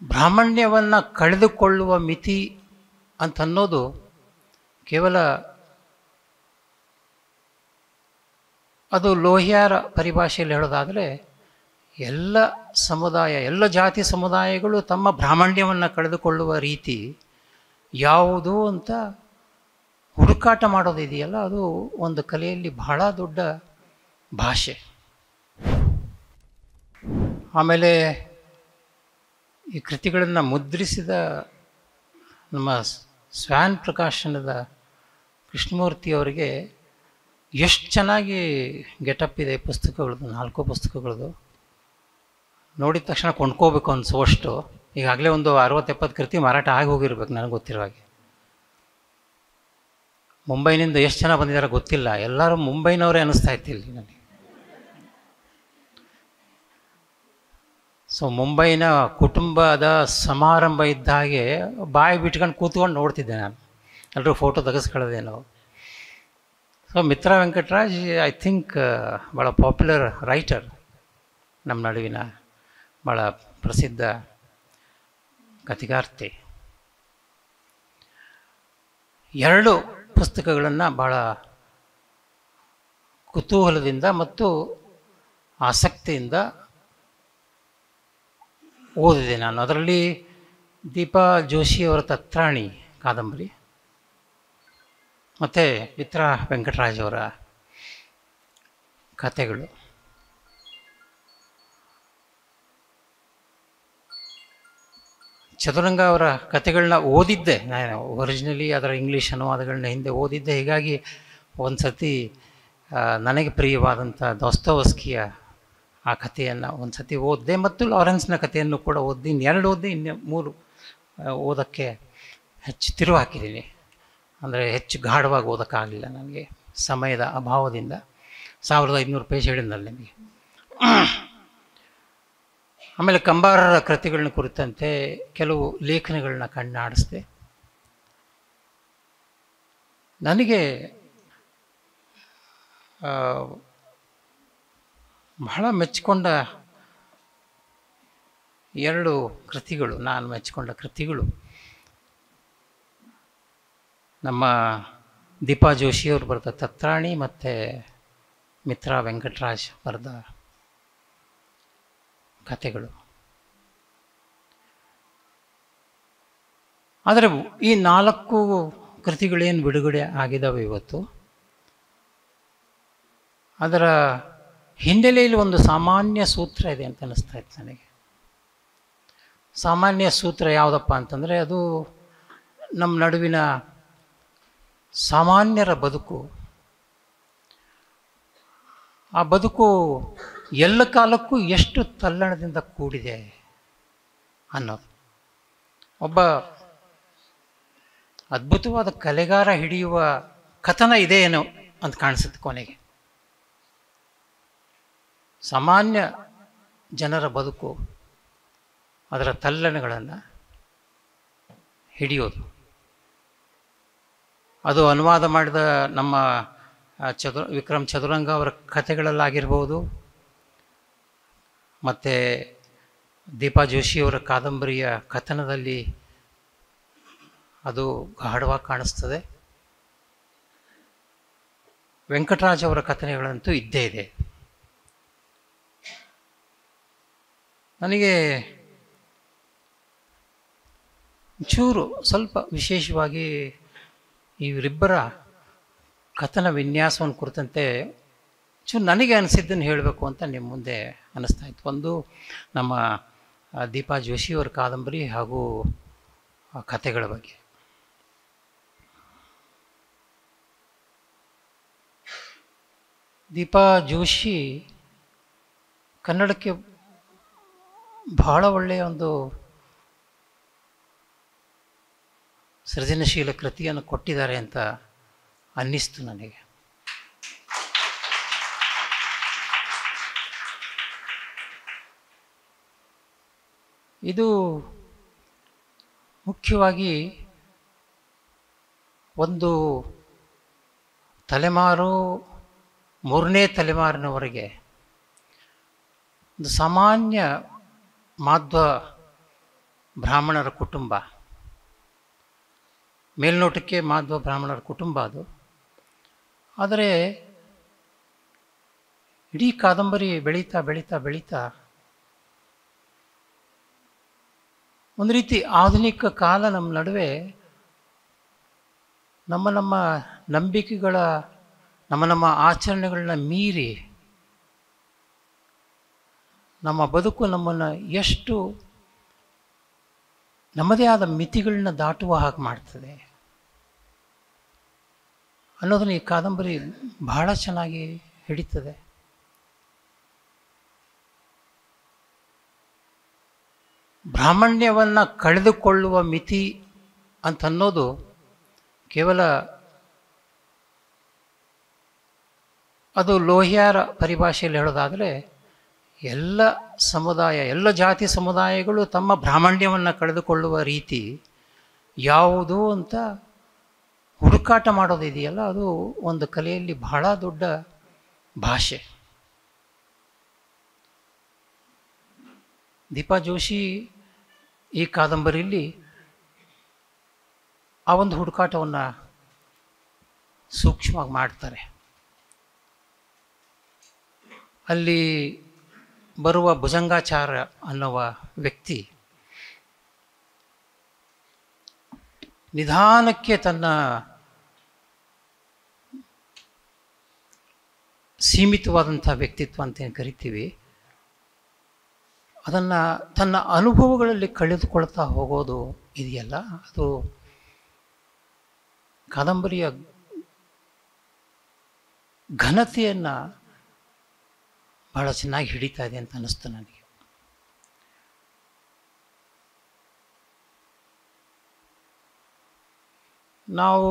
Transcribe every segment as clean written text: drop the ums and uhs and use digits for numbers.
ಬ್ರಾಹ್ಮಣ್ಯವನ್ನು ಕಳೆದುಕೊಳ್ಳುವ ಮಿತಿ ಅಂತನ್ನೋದು ಕೇವಲ ಅದು ಲೋಹಿಯಾರ ಪರಿಭಾಷೆಯಲ್ಲಿ ಹೇಳೋದಾದರೆ ಎಲ್ಲ ಸಮುದಾಯ, ಎಲ್ಲ ಜಾತಿ ಸಮುದಾಯಗಳು ತಮ್ಮ ಬ್ರಾಹ್ಮಣ್ಯವನ್ನು ಕಳೆದುಕೊಳ್ಳುವ ರೀತಿ ಯಾವುದು ಅಂತ ಹುಡುಕಾಟ ಮಾಡೋದಿದೆಯಲ್ಲ, ಅದು ಒಂದು ಕಲೆಯಲ್ಲಿ ಬಹಳ ದೊಡ್ಡ ಭಾಷೆ. ಆಮೇಲೆ ಈ ಕೃತಿಗಳನ್ನು ಮುದ್ರಿಸಿದ ನಮ್ಮ ಸ್ವ್ಯಾನ್ ಪ್ರಕಾಶನದ ಕೃಷ್ಣಮೂರ್ತಿಯವರಿಗೆ ಎಷ್ಟು ಚೆನ್ನಾಗಿ ಗೆಟಪ್ ಇದೆ ಪುಸ್ತಕಗಳದ್ದು, 4 ಪುಸ್ತಕಗಳದ್ದು. ನೋಡಿದ ತಕ್ಷಣ ಕೊಂಡ್ಕೋಬೇಕು ಅನಿಸುವಷ್ಟು. ಈಗಾಗಲೇ ಒಂದು 60-70 ಕೃತಿ ಮಾರಾಟ ಆಗಿ ಹೋಗಿರ್ಬೇಕು ನನಗೆ ಗೊತ್ತಿರೋ ಹಾಗೆ. ಮುಂಬೈನಿಂದ ಎಷ್ಟು ಜನ ಬಂದಿದ್ದಾರೆ ಗೊತ್ತಿಲ್ಲ, ಎಲ್ಲರೂ ಮುಂಬೈನವರೇ ಅನ್ನಿಸ್ತಾ ಇತ್ತು ಇಲ್ಲಿ ನನಗೆ. ಸೊ ಮುಂಬೈನ ಕುಟುಂಬದ ಸಮಾರಂಭ ಇದ್ದ ಹಾಗೆ ಬಾಯಿ ಬಿಟ್ಕೊಂಡು ಕೂತ್ಕೊಂಡು ನೋಡ್ತಿದ್ದೆ ನಾನು. ಎಲ್ಲರೂ ಫೋಟೋ ತೆಗೆಸ್ಕೊಳ್ಳೋದೇನೋ. So Mitra Venkataraj I think ಭಾಳ ಪಾಪ್ಯುಲರ್ ರೈಟರ್, ನಮ್ಮ ನಡುವಿನ ಭಾಳ ಪ್ರಸಿದ್ಧ ಕಥೆಗಾರ್ತಿ. 2 ಪುಸ್ತಕಗಳನ್ನು ಭಾಳ ಕುತೂಹಲದಿಂದ ಮತ್ತು ಆಸಕ್ತಿಯಿಂದ ಓದಿದೆ ನಾನು. ಅದರಲ್ಲಿ ದೀಪಾ ಜೋಶಿಯವರ ತತ್ರಾಣಿ ಕಾದಂಬರಿ ಮತ್ತು ಮಿತ್ರ ವೆಂಕಟರಾಜ್ ಅವರ ಕಥೆಗಳು. ಚದುರಂಗ ಅವರ ಕಥೆಗಳನ್ನ ಓದಿದ್ದೆ ನಾನು ಒರಿಜಿನಲಿ, ಅದರ ಇಂಗ್ಲೀಷ್ ಅನುವಾದಗಳನ್ನ ಹಿಂದೆ ಓದಿದ್ದೆ. ಹೀಗಾಗಿ ಒಂದು ಸತಿ ನನಗೆ ಪ್ರಿಯವಾದಂಥ ದೋಸ್ತೋವ್ಸ್ಕಿಯ ಆ ಕಥೆಯನ್ನು ಒಂದು ಸತಿ ಓದಿದೆ, ಮತ್ತು ಲಾರೆನ್ಸ್ನ ಕಥೆಯನ್ನು ಕೂಡ ಓದಿ. 2 ಓದಿ, ಇನ್ನು 3 ಓದೋಕ್ಕೆ ಹೆಚ್ಚು ತಿರುವು ಹಾಕಿದ್ದೀನಿ. ಅಂದರೆ ಹೆಚ್ಚು ಗಾಢವಾಗಿ ಓದೋಕ್ಕಾಗಲಿಲ್ಲ ನನಗೆ ಸಮಯದ ಅಭಾವದಿಂದ. 1500 ಪೇಜ್ ಹೇಳಿದ್ನಲ್ಲ ನಿಮಗೆ. ಆಮೇಲೆ ಕಂಬಾರರ ಕೃತಿಗಳನ್ನ ಕುರಿತಂತೆ ಕೆಲವು ಲೇಖನಗಳನ್ನ ಕಣ್ಣಾಡಿಸಿದೆ. ನನಗೆ ಬಹಳ ಮೆಚ್ಚಿಕೊಂಡ 2 ಕೃತಿಗಳು, ನಾನು ಮೆಚ್ಚಿಕೊಂಡ ಕೃತಿಗಳು, ನಮ್ಮ ದೀಪಾ ಜೋಶಿಯವರು ಬರೆದ ತತ್ರಾಣಿ ಮತ್ತು ಮಿತ್ರ ವೆಂಕಟರಾಜ್ ಬರೆದ ಕಥೆಗಳು. ಆದರೆ ಈ 4 ಕೃತಿಗಳೇನು ಬಿಡುಗಡೆ ಆಗಿದ್ದಾವೆ ಇವತ್ತು, ಅದರ ಹಿನ್ನೆಲೆಯಲ್ಲಿ ಒಂದು ಸಾಮಾನ್ಯ ಸೂತ್ರ ಇದೆ ಅಂತ ಅನ್ನಿಸ್ತಾ ಇತ್ತು ನನಗೆ. ಸಾಮಾನ್ಯ ಸೂತ್ರ ಯಾವುದಪ್ಪ ಅಂತಂದರೆ, ಅದು ನಮ್ಮ ನಡುವಿನ ಸಾಮಾನ್ಯರ ಬದುಕು. ಆ ಬದುಕು ಎಲ್ಲ ಕಾಲಕ್ಕೂ ಎಷ್ಟು ತಲ್ಲಣದಿಂದ ಕೂಡಿದೆ ಅನ್ನೋದು. ಒಬ್ಬ ಅದ್ಭುತವಾದ ಕಲೆಗಾರ ಹಿಡಿಯುವ ಕಥನ ಇದೆ ಏನೋ ಅಂತ ಕಾಣಿಸುತ್ತೆ ಕೊನೆಗೆ. ಸಾಮಾನ್ಯ ಜನರ ಬದುಕು, ಅದರ ತಲ್ಲಣಗಳನ್ನು ಹಿಡಿಯೋದು. ಅದು ಅನುವಾದ ಮಾಡಿದ ನಮ್ಮ ವಿಕ್ರಮ್ ಚದುರಂಗ ಅವರ ಕಥೆಗಳಲ್ಲಾಗಿರ್ಬೋದು, ಮತ್ತು ದೀಪಾ ಜೋಶಿಯವರ ಕಾದಂಬರಿಯ ಕಥನದಲ್ಲಿ ಅದು ಗಾಢವಾಗಿ ಕಾಣಿಸ್ತದೆ. ವೆಂಕಟರಾಜ್ ಅವರ ಕಥನೆಗಳಂತೂ ಇದ್ದೇ ಇದೆ. ನನಗೆ ಸ್ವಲ್ಪ ವಿಶೇಷವಾಗಿ ಇವರಿಬ್ಬರ ಕಥನ ವಿನ್ಯಾಸವನ್ನು ಕುರಿತಂತೆ ನನಗೆ ಅನಿಸಿದ್ದನ್ನು ಹೇಳಬೇಕು ಅಂತ ನಿಮ್ಮ ಮುಂದೆ ಅನ್ನಿಸ್ತಾ ಇತ್ತು. ಒಂದು ನಮ್ಮ ದೀಪಾ ಜೋಶಿಯವರ ಕಾದಂಬರಿ ಹಾಗೂ ಕಥೆಗಳ ಬಗ್ಗೆ. ದೀಪಾ ಜೋಶಿ ಕನ್ನಡಕ್ಕೆ ಬಹಳ ಒಳ್ಳೆಯ ಒಂದು ಸೃಜನಶೀಲ ಕೃತಿಯನ್ನು ಕೊಟ್ಟಿದ್ದಾರೆ ಅಂತ ಅನ್ನಿಸ್ತು ನನಗೆ. ಇದು ಮುಖ್ಯವಾಗಿ ಒಂದು ತಲೆಮಾರು, 3ನೇ ತಲೆಮಾರಿನವರೆಗೆ ಒಂದು ಸಾಮಾನ್ಯ ಮಾಧ್ವ ಬ್ರಾಹ್ಮಣರ ಕುಟುಂಬ. ಮೇಲ್ನೋಟಕ್ಕೆ ಮಾಧ್ವ ಬ್ರಾಹ್ಮಣರ ಕುಟುಂಬ ಅದು. ಆದರೆ ಇಡೀ ಕಾದಂಬರಿ ಬೆಳೀತಾ ಬೆಳೀತಾ ಬೆಳೀತಾ ಒಂದು ರೀತಿ ಆಧುನಿಕ ಕಾಲ ನಮ್ಮ ನಡುವೆ ನಮ್ಮ ನಂಬಿಕೆಗಳ ನಮ್ಮ ಆಚರಣೆಗಳನ್ನ ಮೀರಿ ನಮ್ಮ ಬದುಕು ನಮ್ಮನ್ನು ಎಷ್ಟು ನಮ್ಮದೇ ಆದ ಮಿತಿಗಳನ್ನ ದಾಟುವ ಹಾಗೆ ಮಾಡ್ತದೆ ಅನ್ನೋದನ್ನು ಈ ಕಾದಂಬರಿ ಬಹಳ ಚೆನ್ನಾಗಿ ಹಿಡಿತದೆ. ಬ್ರಾಹ್ಮಣ್ಯವನ್ನು ಕಳೆದುಕೊಳ್ಳುವ ಮಿತಿ ಅಂತನ್ನೋದು ಕೇವಲ ಅದು ಲೋಹಿಯಾರ ಪರಿಭಾಷೆಯಲ್ಲಿ ಹೇಳೋದಾದರೆ ಎಲ್ಲ ಸಮುದಾಯ, ಎಲ್ಲ ಜಾತಿ ಸಮುದಾಯಗಳು ತಮ್ಮ ಬ್ರಾಹ್ಮಣ್ಯವನ್ನು ಕಳೆದುಕೊಳ್ಳುವ ರೀತಿ ಯಾವುದು ಅಂತ ಹುಡುಕಾಟ ಮಾಡೋದಿದೆಯಲ್ಲ, ಅದು ಒಂದು ಕಲೆಯಲ್ಲಿ ಬಹಳ ದೊಡ್ಡ ಭಾಷೆ. ದೀಪಾ ಜೋಶಿ ಈ ಕಾದಂಬರಿಯಲ್ಲಿ ಆ ಒಂದು ಹುಡುಕಾಟವನ್ನು ಸೂಕ್ಷ್ಮವಾಗಿ ಮಾಡ್ತಾರೆ. ಅಲ್ಲಿ ಬರುವ ಭುಜಂಗಾಚಾರ್ಯ ಅನ್ನುವ ವ್ಯಕ್ತಿ ನಿಧಾನಕ್ಕೆ ತನ್ನ ಸೀಮಿತವಾದಂಥ ವ್ಯಕ್ತಿತ್ವ ಅಂತೇನು ಕರಿತೀವಿ ಅದನ್ನು ತನ್ನ ಅನುಭವಗಳಲ್ಲಿ ಕಳೆದುಕೊಳ್ತಾ ಹೋಗೋದು ಇದೆಯಲ್ಲ, ಅದು ಕಾದಂಬರಿಯ ಘನತೆಯನ್ನು ಬಹಳ ಚೆನ್ನಾಗಿ ಹಿಡಿತಾ ಇದೆ ಅಂತ ಅನ್ನಿಸ್ತು ನನಗೆ. ನಾವು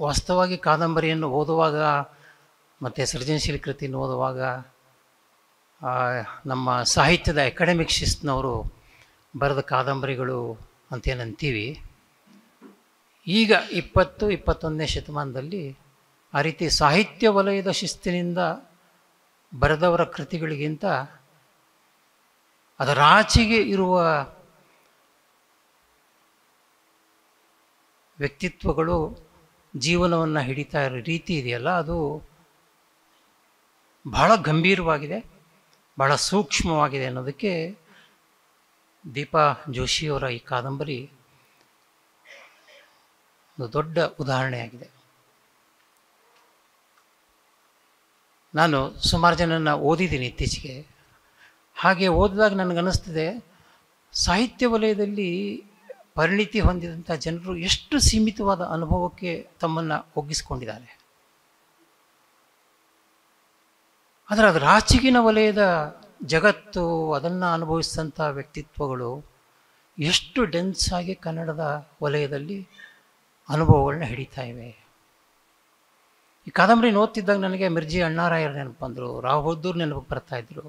ವಾಸ್ತವವಾಗಿ ಕಾದಂಬರಿಯನ್ನು ಓದುವಾಗ ಮತ್ತು ಸೃಜನಶೀಲ ಕೃತಿಯನ್ನು ಓದುವಾಗ ನಮ್ಮ ಸಾಹಿತ್ಯದ ಅಕಾಡೆಮಿಕ್ ಶಿಸ್ತನವರು ಬರೆದ ಕಾದಂಬರಿಗಳು ಅಂತೇನಂತೀವಿ. ಈಗ 20-21ನೇ ಶತಮಾನದಲ್ಲಿ ಆ ರೀತಿ ಸಾಹಿತ್ಯ ವಲಯದ ಶಿಸ್ತಿನಿಂದ ಬರೆದವರ ಕೃತಿಗಳಿಗಿಂತ ಅದರಾಚೆಗೆ ಇರುವ ವ್ಯಕ್ತಿತ್ವಗಳು ಜೀವನವನ್ನು ಹಿಡಿತಾ ಇರೋ ರೀತಿ ಇದೆಯಲ್ಲ, ಅದು ಬಹಳ ಗಂಭೀರವಾಗಿದೆ, ಬಹಳ ಸೂಕ್ಷ್ಮವಾಗಿದೆ ಅನ್ನೋದಕ್ಕೆ ದೀಪಾ ಜೋಶಿಯವರ ಈ ಕಾದಂಬರಿ ಒಂದು ದೊಡ್ಡ ಉದಾಹರಣೆಯಾಗಿದೆ. ನಾನು ಸುಮಾರು ಜನನ ಓದಿದ್ದೀನಿ ಇತ್ತೀಚೆಗೆ. ಹಾಗೆ ಓದಿದಾಗ ನನಗನ್ನಿಸ್ತದೆ, ಸಾಹಿತ್ಯ ವಲಯದಲ್ಲಿ ಪರಿಣಿತಿ ಹೊಂದಿದಂಥ ಜನರು ಎಷ್ಟು ಸೀಮಿತವಾದ ಅನುಭವಕ್ಕೆ ತಮ್ಮನ್ನು ಒಗ್ಗಿಸ್ಕೊಂಡಿದ್ದಾರೆ. ಆದರೆ ಅದರ ಆಚೆಗಿನ ವಲಯದ ಜಗತ್ತು, ಅದನ್ನು ಅನುಭವಿಸಿದಂಥ ವ್ಯಕ್ತಿತ್ವಗಳು ಎಷ್ಟು ಡೆನ್ಸ್ ಆಗಿ ಕನ್ನಡದ ವಲಯದಲ್ಲಿ ಅನುಭವಗಳನ್ನ ಹಿಡಿತಾ ಇವೆ. ಈ ಕಾದಂಬರಿ ಓದ್ತಿದ್ದಾಗ ನನಗೆ ಮಿರ್ಜಿ ಅಣ್ಣಾರಾಯರು ನೆನಪು ಬಂದರು, ರಾವ್ ಬಹದ್ದೂರ್ ನೆನಪು ಬರ್ತಾಯಿದ್ರು.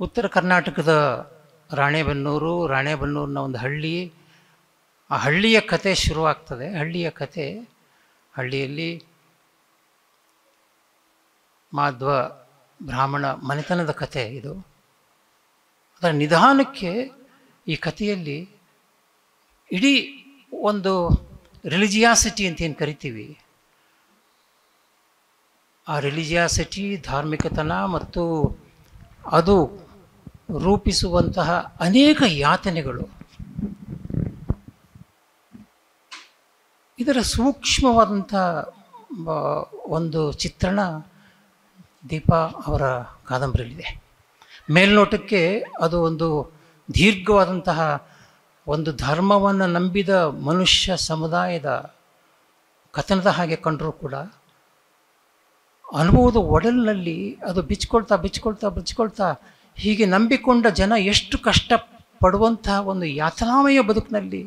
ಉತ್ತರ ಕರ್ನಾಟಕದ ರಾಣೆಬೆನ್ನೂರಿನ ಒಂದು ಹಳ್ಳಿ, ಆ ಹಳ್ಳಿಯ ಕತೆ ಶುರುವಾಗ್ತದೆ. ಹಳ್ಳಿಯಲ್ಲಿ ಮಾಧ್ವ ಬ್ರಾಹ್ಮಣ ಮನೆತನದ ಕತೆ ಇದು. ಅದರ ನಿಧಾನಕ್ಕೆ ಈ ಕಥೆಯಲ್ಲಿ ಇಡೀ ಒಂದು ರಿಲಿಜಿಯಾಸಿಟಿ ಅಂತ ಏನು ಕರಿತೀವಿ, ಆ ರಿಲಿಜಿಯಾಸಿಟಿ, ಧಾರ್ಮಿಕತನ ಮತ್ತು ಅದು ರೂಪಿಸುವಂತಹ ಅನೇಕ ಯಾತನೆಗಳು, ಇದರ ಸೂಕ್ಷ್ಮವಾದಂಥ ಒಂದು ಚಿತ್ರಣ ದೀಪಾ ಅವರ ಕಾದಂಬರಿಯಲ್ಲಿದೆ. ಮೇಲ್ನೋಟಕ್ಕೆ ಅದು ಒಂದು ದೀರ್ಘವಾದಂತಹ ಒಂದು ಧರ್ಮವನ್ನು ನಂಬಿದ ಮನುಷ್ಯ ಸಮುದಾಯದ ಕಥನದ ಹಾಗೆ ಕಂಡರೂ ಕೂಡ ಅನುಭವದ ಒಡಲಿನಲ್ಲಿ ಅದು ಬಿಚ್ಕೊಳ್ತಾ ಹೀಗೆ ನಂಬಿಕೊಂಡ ಜನ ಎಷ್ಟು ಕಷ್ಟಪಡುವಂತಹ ಒಂದು ಯಾತನಾಮಯ ಬದುಕಿನಲ್ಲಿ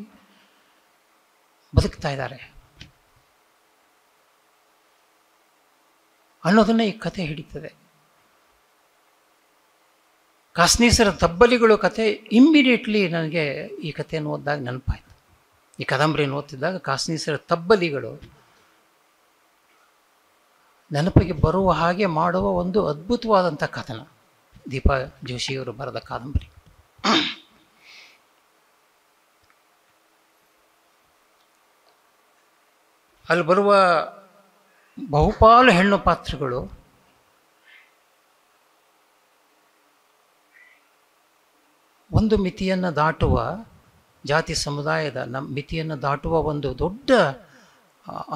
ಬದುಕ್ತಾ ಇದ್ದಾರೆ ಅನ್ನೋದನ್ನೇ ಈ ಕಥೆ ಹಿಡಿತದೆ. ಕಾಸ್ನೀಸರ ತಬ್ಬಲಿಗಳು ಕತೆ ಇಮ್ಮಿಡಿಯೇಟ್ಲಿ ನನಗೆ ಈ ಕಥೆಯನ್ನು ಓದಿದಾಗ ನೆನಪಾಯಿತು. ಈ ಕಾದಂಬರಿಯನ್ನು ಓದ್ತಿದ್ದಾಗ ಕಾಸ್ನೀಸರ ತಬ್ಬಲಿಗಳು ನೆನಪಿಗೆ ಬರುವ ಹಾಗೆ ಮಾಡುವ ಒಂದು ಅದ್ಭುತವಾದಂಥ ಕಥನ ದೀಪಾ ಜೋಶಿಯವರು ಬರೆದ ಕಾದಂಬರಿ. ಅಲ್ಲಿ ಬರುವ ಬಹುಪಾಲು ಹೆಣ್ಣು ಪಾತ್ರಗಳು ಒಂದು ಮಿತಿಯನ್ನು ದಾಟುವ, ಜಾತಿ ಸಮುದಾಯದ ಮಿತಿಯನ್ನು ದಾಟುವ ಒಂದು ದೊಡ್ಡ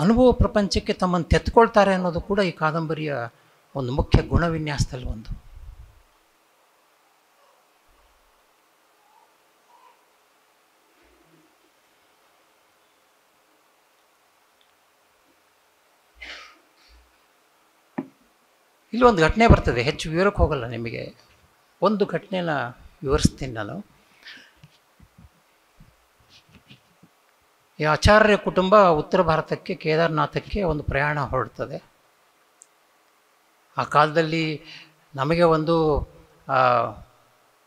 ಅನುಭವ ಪ್ರಪಂಚಕ್ಕೆ ತಮ್ಮನ್ನು ತೆತ್ಕೊಳ್ತಾರೆ ಅನ್ನೋದು ಕೂಡ ಈ ಕಾದಂಬರಿಯ ಒಂದು ಮುಖ್ಯ ಗುಣವಿನ್ಯಾಸದಲ್ಲಿ ಒಂದು. ಇಲ್ಲಿ ಒಂದು ಘಟನೆ ಬರ್ತದೆ, ಹೆಚ್ಚು ವಿವರಕ್ಕೆ ಹೋಗಲ್ಲ, ನಿಮಗೆ ಒಂದು ಘಟನೆನ ವಿವರಿಸ್ತೀನಿ ನಾನು. ಈ ಆಚಾರ್ಯ ಕುಟುಂಬ ಉತ್ತರ ಭಾರತಕ್ಕೆ, ಕೇದಾರನಾಥಕ್ಕೆ ಒಂದು ಪ್ರಯಾಣ ಹೊರಡ್ತದೆ. ಆ ಕಾಲದಲ್ಲಿ ನಮಗೆ ಒಂದು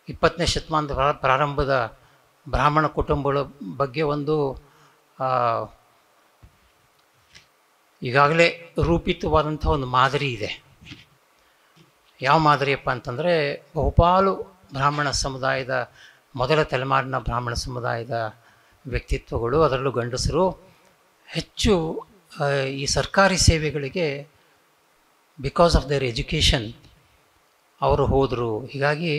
20ನೇ ಶತಮಾನದ ಪ್ರಾರಂಭದ ಬ್ರಾಹ್ಮಣ ಕುಟುಂಬಗಳ ಬಗ್ಗೆ ಒಂದು ಈಗಾಗಲೇ ರೂಪಿತವಾದಂಥ ಒಂದು ಮಾದರಿ ಇದೆ. ಯಾವ ಮಾದರಿಯಪ್ಪ ಅಂತಂದರೆ, ಬಹುಪಾಲು ಬ್ರಾಹ್ಮಣ ಸಮುದಾಯದ, ಮೊದಲ ತಲೆಮಾರಿನ ಬ್ರಾಹ್ಮಣ ಸಮುದಾಯದ ವ್ಯಕ್ತಿತ್ವಗಳು, ಅದರಲ್ಲೂ ಗಂಡಸರು ಹೆಚ್ಚು ಈ ಸರ್ಕಾರಿ ಸೇವೆಗಳಿಗೆ ಬಿಕಾಸ್ ಆಫ್ ದೇರ್ ಎಜುಕೇಷನ್ ಅವರು ಹೋದರು. ಹೀಗಾಗಿ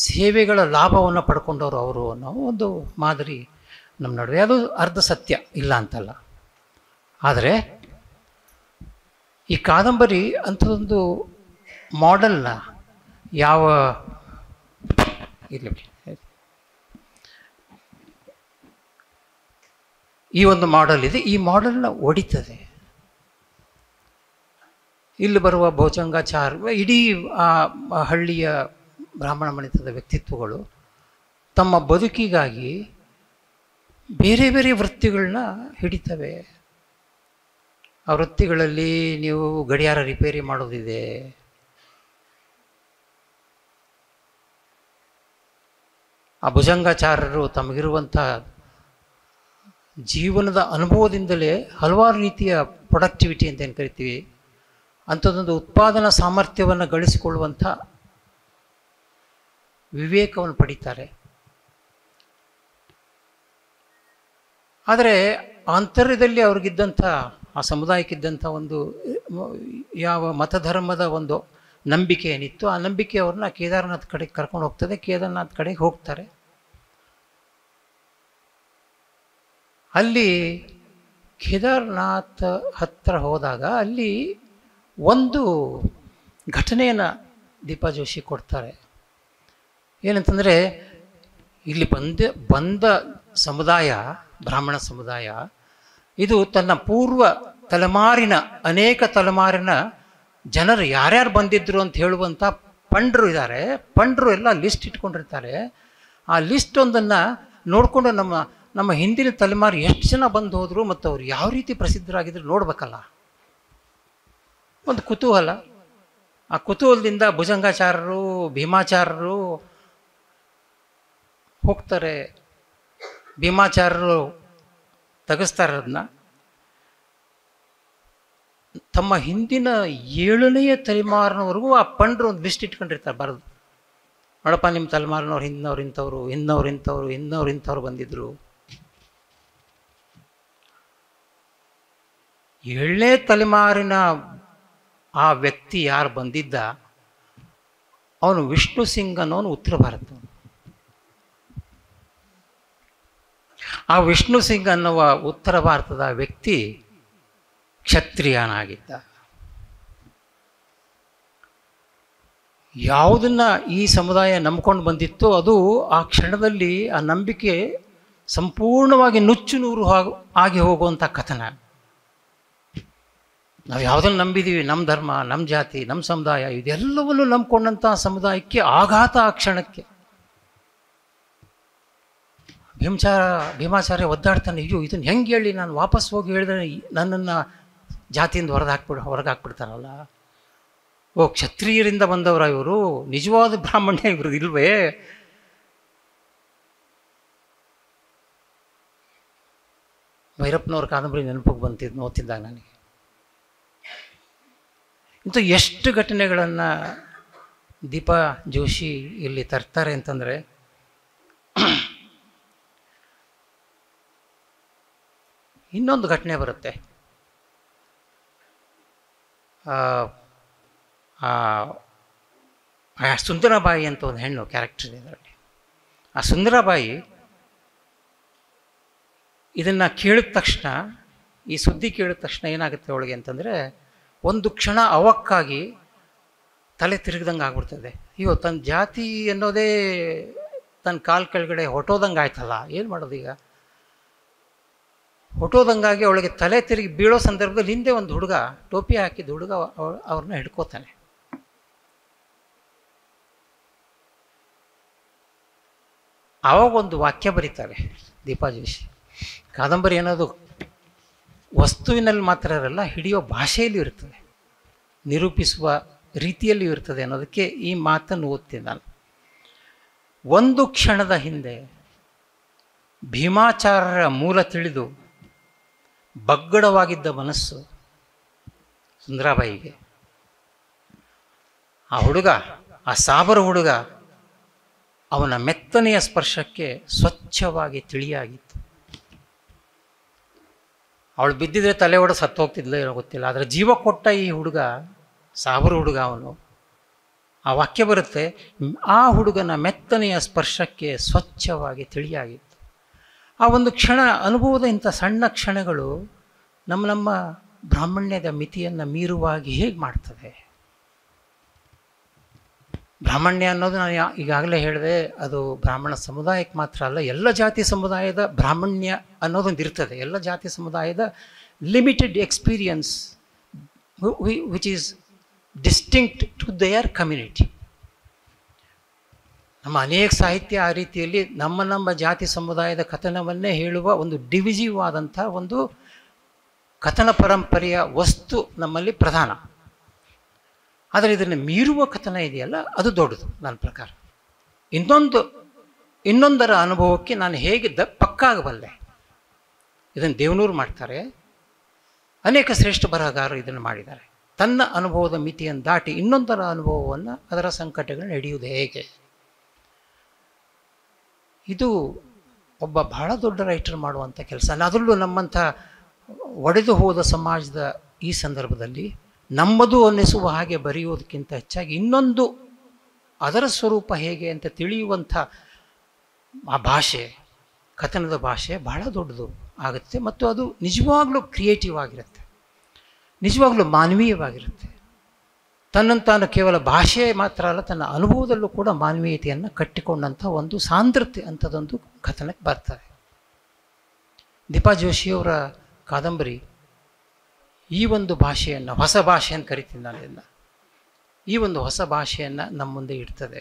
ಸೇವೆಗಳ ಲಾಭವನ್ನು ಪಡ್ಕೊಂಡವರು ಅವರು ಅನ್ನೋ ಒಂದು ಮಾದರಿ ನಮ್ಮ ನಡುವೆ. ಅದು ಅರ್ಧ ಸತ್ಯ, ಇಲ್ಲ ಅಂತಲ್ಲ. ಆದರೆ ಈ ಕಾದಂಬರಿ ಅಂಥದ್ದೊಂದು ಮಾಡೆಲ್ನ ಯಾವ ಇರಲಿ, ಈ ಒಂದು ಮಾಡೆಲ್ ಇದೆ, ಈ ಮಾಡೆಲ್ನ ಒಡಿತದೆ. ಇಲ್ಲಿ ಬರುವ ಭೋಜಂಗಾಚಾರ್, ಇಡೀ ಹಳ್ಳಿಯ ಬ್ರಾಹ್ಮಣ ಮಣಿತದ ವ್ಯಕ್ತಿತ್ವಗಳು ತಮ್ಮ ಬದುಕಿಗಾಗಿ ಬೇರೆ ಬೇರೆ ವೃತ್ತಿಗಳನ್ನ ಹಿಡಿತವೆ. ಆ ವೃತ್ತಿಗಳಲ್ಲಿ ನೀವು ಗಡಿಯಾರ ರಿಪೇರಿ ಮಾಡೋದಿದೆ, ಆ ಭುಜಂಗಾಚಾರ್ಯರು ತಮಗಿರುವಂಥ ಜೀವನದ ಅನುಭವದಿಂದಲೇ ಹಲವಾರು ರೀತಿಯ ಪ್ರೊಡಕ್ಟಿವಿಟಿ ಅಂತ ಏನು ಕರಿತೀವಿ, ಅಂಥದ್ದೊಂದು ಉತ್ಪಾದನಾ ಸಾಮರ್ಥ್ಯವನ್ನು ಗಳಿಸಿಕೊಳ್ಳುವಂಥ ವಿವೇಕವನ್ನು ಪಡೀತಾರೆ. ಆದರೆ ಆಂತರ್ಯದಲ್ಲಿ ಅವ್ರಿಗಿದ್ದಂಥ, ಆ ಸಮುದಾಯಕ್ಕಿದ್ದಂಥ ಒಂದು ಯಾವ ಮತಧರ್ಮದ ಒಂದು ನಂಬಿಕೆ ಏನಿತ್ತು, ಆ ನಂಬಿಕೆ ಅವ್ರನ್ನ ಕೇದಾರನಾಥ್ ಕಡೆಗೆ ಕರ್ಕೊಂಡು ಹೋಗ್ತದೆ. ಕೇದಾರನಾಥ್ ಕಡೆಗೆ ಹೋಗ್ತಾರೆ. ಅಲ್ಲಿ ಕೇದಾರನಾಥ್ ಹತ್ತಿರ ಹೋದಾಗ ಅಲ್ಲಿ ಒಂದು ಘಟನೆಯನ್ನು ದೀಪಾ ಜೋಶಿ ಕೊಡ್ತಾರೆ. ಏನಂತಂದರೆ, ಇಲ್ಲಿ ಬಂದ ಸಮುದಾಯ, ಬ್ರಾಹ್ಮಣ ಸಮುದಾಯ, ಇದು ತನ್ನ ಪೂರ್ವ ತಲೆಮಾರಿನ, ಅನೇಕ ತಲೆಮಾರಿನ ಜನರು ಯಾರ್ಯಾರು ಬಂದಿದ್ರು ಅಂತ ಹೇಳುವಂಥ ಪಂಡ್ರು ಇದ್ದಾರೆ. ಪಂಡ್ರು ಎಲ್ಲ ಲಿಸ್ಟ್ ಇಟ್ಕೊಂಡಿರ್ತಾರೆ. ಆ ಲಿಸ್ಟ್ ಒಂದನ್ನು ನೋಡಿಕೊಂಡು ನಮ್ಮ ಹಿಂದಿನ ತಲೆಮಾರು ಎಷ್ಟು ಜನ ಬಂದು ಹೋದರು ಮತ್ತು ಅವ್ರು ಯಾವ ರೀತಿ ಪ್ರಸಿದ್ಧರಾಗಿದ್ರು ನೋಡ್ಬೇಕಲ್ಲ, ಒಂದು ಕುತೂಹಲ. ಆ ಕುತೂಹಲದಿಂದ ಭುಜಂಗಾಚಾರ್ಯರು, ಭೀಮಾಚಾರ್ಯರು ಹೋಗ್ತಾರೆ. ಭೀಮಾಚಾರ್ಯರು ತೆಗೆಸ್ತಾರೆ ಅದನ್ನ. ತಮ್ಮ ಹಿಂದಿನ 7ನೇ ತಲೆಮಾರಿನವರೆಗೂ ಆ ಪಂಡ್ರು ಒಂದು ಲಿಸ್ಟ್ ಇಟ್ಕೊಂಡಿರ್ತಾರೆ ಬರೆದು. ನೋಡಪ್ಪ, ನಿಮ್ಮ ತಲೆಮಾರಿನವ್ರು ಹಿಂದಿನವ್ರು ಇಂಥವ್ರು, ಇಂಥವ್ರು ಬಂದಿದ್ರು. 7ನೇ ತಲೆಮಾರಿನ ಆ ವ್ಯಕ್ತಿ ಯಾರು ಬಂದಿದ್ದ, ಅವನು ವಿಷ್ಣು ಸಿಂಗ್ ಅನ್ನೋನು ಉತ್ತರ ಭಾರತ. ಆ ವಿಷ್ಣು ಸಿಂಗ್ ಅನ್ನುವ ಉತ್ತರ ಭಾರತದ ವ್ಯಕ್ತಿ ಕ್ಷತ್ರಿಯನಾಗಿದ್ದ. ಯಾವುದನ್ನು ಈ ಸಮುದಾಯ ನಂಬ್ಕೊಂಡು ಬಂದಿತ್ತೋ ಅದು ಆ ಕ್ಷಣದಲ್ಲಿ ಆ ನಂಬಿಕೆ ಸಂಪೂರ್ಣವಾಗಿ ನುಚ್ಚು ನೂರು ಆಗಿ ಹೋಗುವಂಥ ಕಥನ. ನಾವು ಯಾವುದನ್ನು ನಂಬಿದ್ದೀವಿ, ನಮ್ಮ ಧರ್ಮ, ನಮ್ಮ ಜಾತಿ, ನಮ್ಮ ಸಮುದಾಯ, ಇದೆಲ್ಲವನ್ನೂ ನಂಬ್ಕೊಂಡಂಥ ಸಮುದಾಯಕ್ಕೆ ಆಘಾತ ಆ ಕ್ಷಣಕ್ಕೆ. ಭೀಮಾಚಾರ್ಯ ಒದ್ದಾಡ್ತಾನೆ, ಅಯ್ಯೋ ಇದನ್ನು ಹೆಂಗೆ ಹೇಳಿ, ನಾನು ವಾಪಸ್ ಹೋಗಿ ಹೇಳಿದ್ರೆ ನನ್ನನ್ನು ಜಾತಿಯಿಂದ ಹೊರಗೆ ಹಾಕ್ಬಿಡ್ತಾರಲ್ಲ. ಓ, ಕ್ಷತ್ರಿಯರಿಂದ ಬಂದವರ ಇವರು, ನಿಜವಾದ ಬ್ರಾಹ್ಮಣ್ಯ ಇವರು ಇಲ್ವೇ? ಭೈರಪ್ಪನವ್ರ ಕಾದಂಬರಿ ನೆನಪಿಗೆ ಬಂತಿದ್ದು ಓದ್ತಿದ್ದಾಗ ನನಗೆ. ಅಂತೂ ಎಷ್ಟು ಘಟನೆಗಳನ್ನು ದೀಪಾ ಜೋಶಿ ಇಲ್ಲಿ ತರ್ತಾರೆ ಅಂತಂದರೆ, ಇನ್ನೊಂದು ಘಟನೆ ಬರುತ್ತೆ. ಸುಂದರಬಾಯಿ ಅಂತ ಒಂದು ಹೆಣ್ಣು ಕ್ಯಾರೆಕ್ಟರ್ ಇದೆ ಇದರಲ್ಲಿ. ಆ ಸುಂದರಬಾಯಿ ಇದನ್ನು ಕೇಳಿದ ತಕ್ಷಣ, ಈ ಸುದ್ದಿ ಕೇಳಿದ ತಕ್ಷಣ ಏನಾಗುತ್ತೆ ಅವಳಿಗೆ ಅಂತಂದರೆ, ಒಂದು ಕ್ಷಣ ಅವಕ್ಕಾಗಿ ತಲೆ ತಿರುಗ್ದಂಗೆ ಆಗ್ಬಿಡ್ತದೆ. ಅಯ್ಯೋ, ತನ್ನ ಜಾತಿ ಅನ್ನೋದೇ ತನ್ನ ಕಾಲು ಕೆಳಗಡೆ ಹೊಟ್ಟೋದಂಗೆ ಆಯ್ತಲ್ಲ, ಏನು ಮಾಡೋದು ಈಗ? ಹೊಟ್ಟೋದಂಗಾಗಿ ಅವಳಿಗೆ ತಲೆ ತಿರುಗಿ ಬೀಳೋ ಸಂದರ್ಭದಲ್ಲಿ ಹಿಂದೆ ಒಂದು ಹುಡುಗ, ಟೋಪಿ ಹಾಕಿದ ಹುಡುಗ ಅವ್ರನ್ನ ಹಿಡ್ಕೋತಾನೆ. ಆವಾಗ ಒಂದು ವಾಕ್ಯ ಬರೀತಾರೆ ದೀಪಾ ಜೋಶಿ. ಕಾದಂಬರಿ ಅನ್ನೋದು ವಸ್ತುವಿನಲ್ಲಿ ಮಾತ್ರ ಇರಲ್ಲ, ಹಿಡಿಯೋ ಭಾಷೆಯಲ್ಲಿಯೂ ಇರ್ತದೆ, ನಿರೂಪಿಸುವ ರೀತಿಯಲ್ಲಿಯೂ ಇರ್ತದೆ ಅನ್ನೋದಕ್ಕೆ ಈ ಮಾತನ್ನು ಓದ್ತೀನಿ ನಾನು. ಒಂದು ಕ್ಷಣದ ಹಿಂದೆ ಭೀಮಾಚಾರ್ಯರ ಮೂಲ ತಿಳಿದು ಬಗ್ಗಡವಾಗಿದ್ದ ಮನಸ್ಸು ಸುಂದರಾಬಾಯಿಗೆ. ಆ ಹುಡುಗ, ಆ ಸಾಬರ ಹುಡುಗ, ಅವನ ಮೆತ್ತನೆಯ ಸ್ಪರ್ಶಕ್ಕೆ ಸ್ವಚ್ಛವಾಗಿ ತಿಳಿಯಾಗಿತ್ತು. ಅವಳು ಬಿದ್ದಿದ್ರೆ ತಲೆ ಹೊಡೆದು ಸತ್ತು ಹೋಗ್ತಿದ್ಲ ಏನೋ ಗೊತ್ತಿಲ್ಲ, ಆದರೆ ಜೀವ ಕೊಟ್ಟ ಈ ಹುಡುಗ, ಸಾಬರ ಹುಡುಗ ಅವನು. ಆ ವಾಕ್ಯ ಬರುತ್ತೆ, ಆ ಹುಡುಗನ ಮೆತ್ತನೆಯ ಸ್ಪರ್ಶಕ್ಕೆ ಸ್ವಚ್ಛವಾಗಿ ತಿಳಿಯಾಗಿತ್ತು. ಆ ಒಂದು ಕ್ಷಣ ಅನುಭವದ ಇಂಥ ಸಣ್ಣ ಕ್ಷಣಗಳು ನಮ್ಮ ಬ್ರಾಹ್ಮಣ್ಯದ ಮಿತಿಯನ್ನು ಮೀರುವಾಗಿ ಹೇಗೆ ಮಾಡ್ತದೆ? ಬ್ರಾಹ್ಮಣ್ಯ ಅನ್ನೋದು ನಾನು ಈಗಾಗಲೇ ಹೇಳಿದೆ, ಅದು ಬ್ರಾಹ್ಮಣ ಸಮುದಾಯಕ್ಕೆ ಮಾತ್ರ ಅಲ್ಲ, ಎಲ್ಲ ಜಾತಿ ಸಮುದಾಯದ ಬ್ರಾಹ್ಮಣ್ಯ ಅನ್ನೋದೊಂದು ಇರ್ತದೆ. ಎಲ್ಲ ಜಾತಿ ಸಮುದಾಯದ limited experience which is distinct to their community. ನಮ್ಮ ಅನೇಕ ಸಾಹಿತ್ಯ ಆ ರೀತಿಯಲ್ಲಿ ನಮ್ಮ ಜಾತಿ ಸಮುದಾಯದ ಕಥನವನ್ನೇ ಹೇಳುವ ಒಂದು ಡಿವಿಸಿವ್ ಆದಂಥ ಒಂದು ಕಥನ ಪರಂಪರೆಯ ವಸ್ತು ನಮ್ಮಲ್ಲಿ ಪ್ರಧಾನ. ಆದರೆ ಇದನ್ನು ಮೀರುವ ಕಥನ ಇದೆಯಲ್ಲ, ಅದು ದೊಡ್ಡದು ನನ್ನ ಪ್ರಕಾರ. ಇನ್ನೊಂದರ ಅನುಭವಕ್ಕೆ ನಾನು ಹೇಗೆ ಪಕ್ಕಾಗಬಲ್ಲೆ? ಇದನ್ನು ದೇವನೂರು ಮಾಡ್ತಾರೆ, ಅನೇಕ ಶ್ರೇಷ್ಠ ಬರಹಗಾರರು ಇದನ್ನು ಮಾಡಿದ್ದಾರೆ. ತನ್ನ ಅನುಭವದ ಮಿತಿಯನ್ನು ದಾಟಿ ಇನ್ನೊಂದರ ಅನುಭವವನ್ನು, ಅದರ ಸಂಕಟಗಳನ್ನು ಹಿಡಿಯುವುದು ಹೇಗೆ? ಇದು ಒಬ್ಬ ಬಹಳ ದೊಡ್ಡ ರೈಟರ್ ಮಾಡುವಂಥ ಕೆಲಸ. ಅದರಲ್ಲೂ ನಮ್ಮಂಥ ಒಡೆದು ಹೋದ ಸಮಾಜದ ಈ ಸಂದರ್ಭದಲ್ಲಿ ನಮ್ಮದು ಅನ್ನಿಸುವ ಹಾಗೆ ಬರೆಯುವುದಕ್ಕಿಂತ ಹೆಚ್ಚಾಗಿ ಇನ್ನೊಂದು ಅದರ ಸ್ವರೂಪ ಹೇಗೆ ಅಂತ ತಿಳಿಯುವಂಥ ಆ ಭಾಷೆ, ಕಥನದ ಭಾಷೆ ಬಹಳ ದೊಡ್ಡದು ಆಗುತ್ತೆ. ಮತ್ತು ಅದು ನಿಜವಾಗ್ಲೂ ಕ್ರಿಯೇಟಿವ್ ಆಗಿರುತ್ತೆ, ನಿಜವಾಗ್ಲೂ ಮಾನವೀಯವಾಗಿರುತ್ತೆ. ತನ್ನಂತಾನು ಕೇವಲ ಭಾಷೆ ಮಾತ್ರ ಅಲ್ಲ, ತನ್ನ ಅನುಭವದಲ್ಲೂ ಕೂಡ ಮಾನವೀಯತೆಯನ್ನು ಕಟ್ಟಿಕೊಂಡಂಥ ಒಂದು ಸಾಂದ್ರತೆ ಅಂಥದ್ದೊಂದು ಕಥನಕ್ಕೆ ಬರ್ತದೆ. ದೀಪಾ ಜೋಶಿಯವರ ಕಾದಂಬರಿ ಈ ಒಂದು ಭಾಷೆಯನ್ನು, ಹೊಸ ಭಾಷೆ ಅಂತ ಕರಿತೀನಿ ನಾನು ಇದನ್ನು, ಈ ಒಂದು ಹೊಸ ಭಾಷೆಯನ್ನು ನಮ್ಮ ಮುಂದೆ ಇಡ್ತದೆ.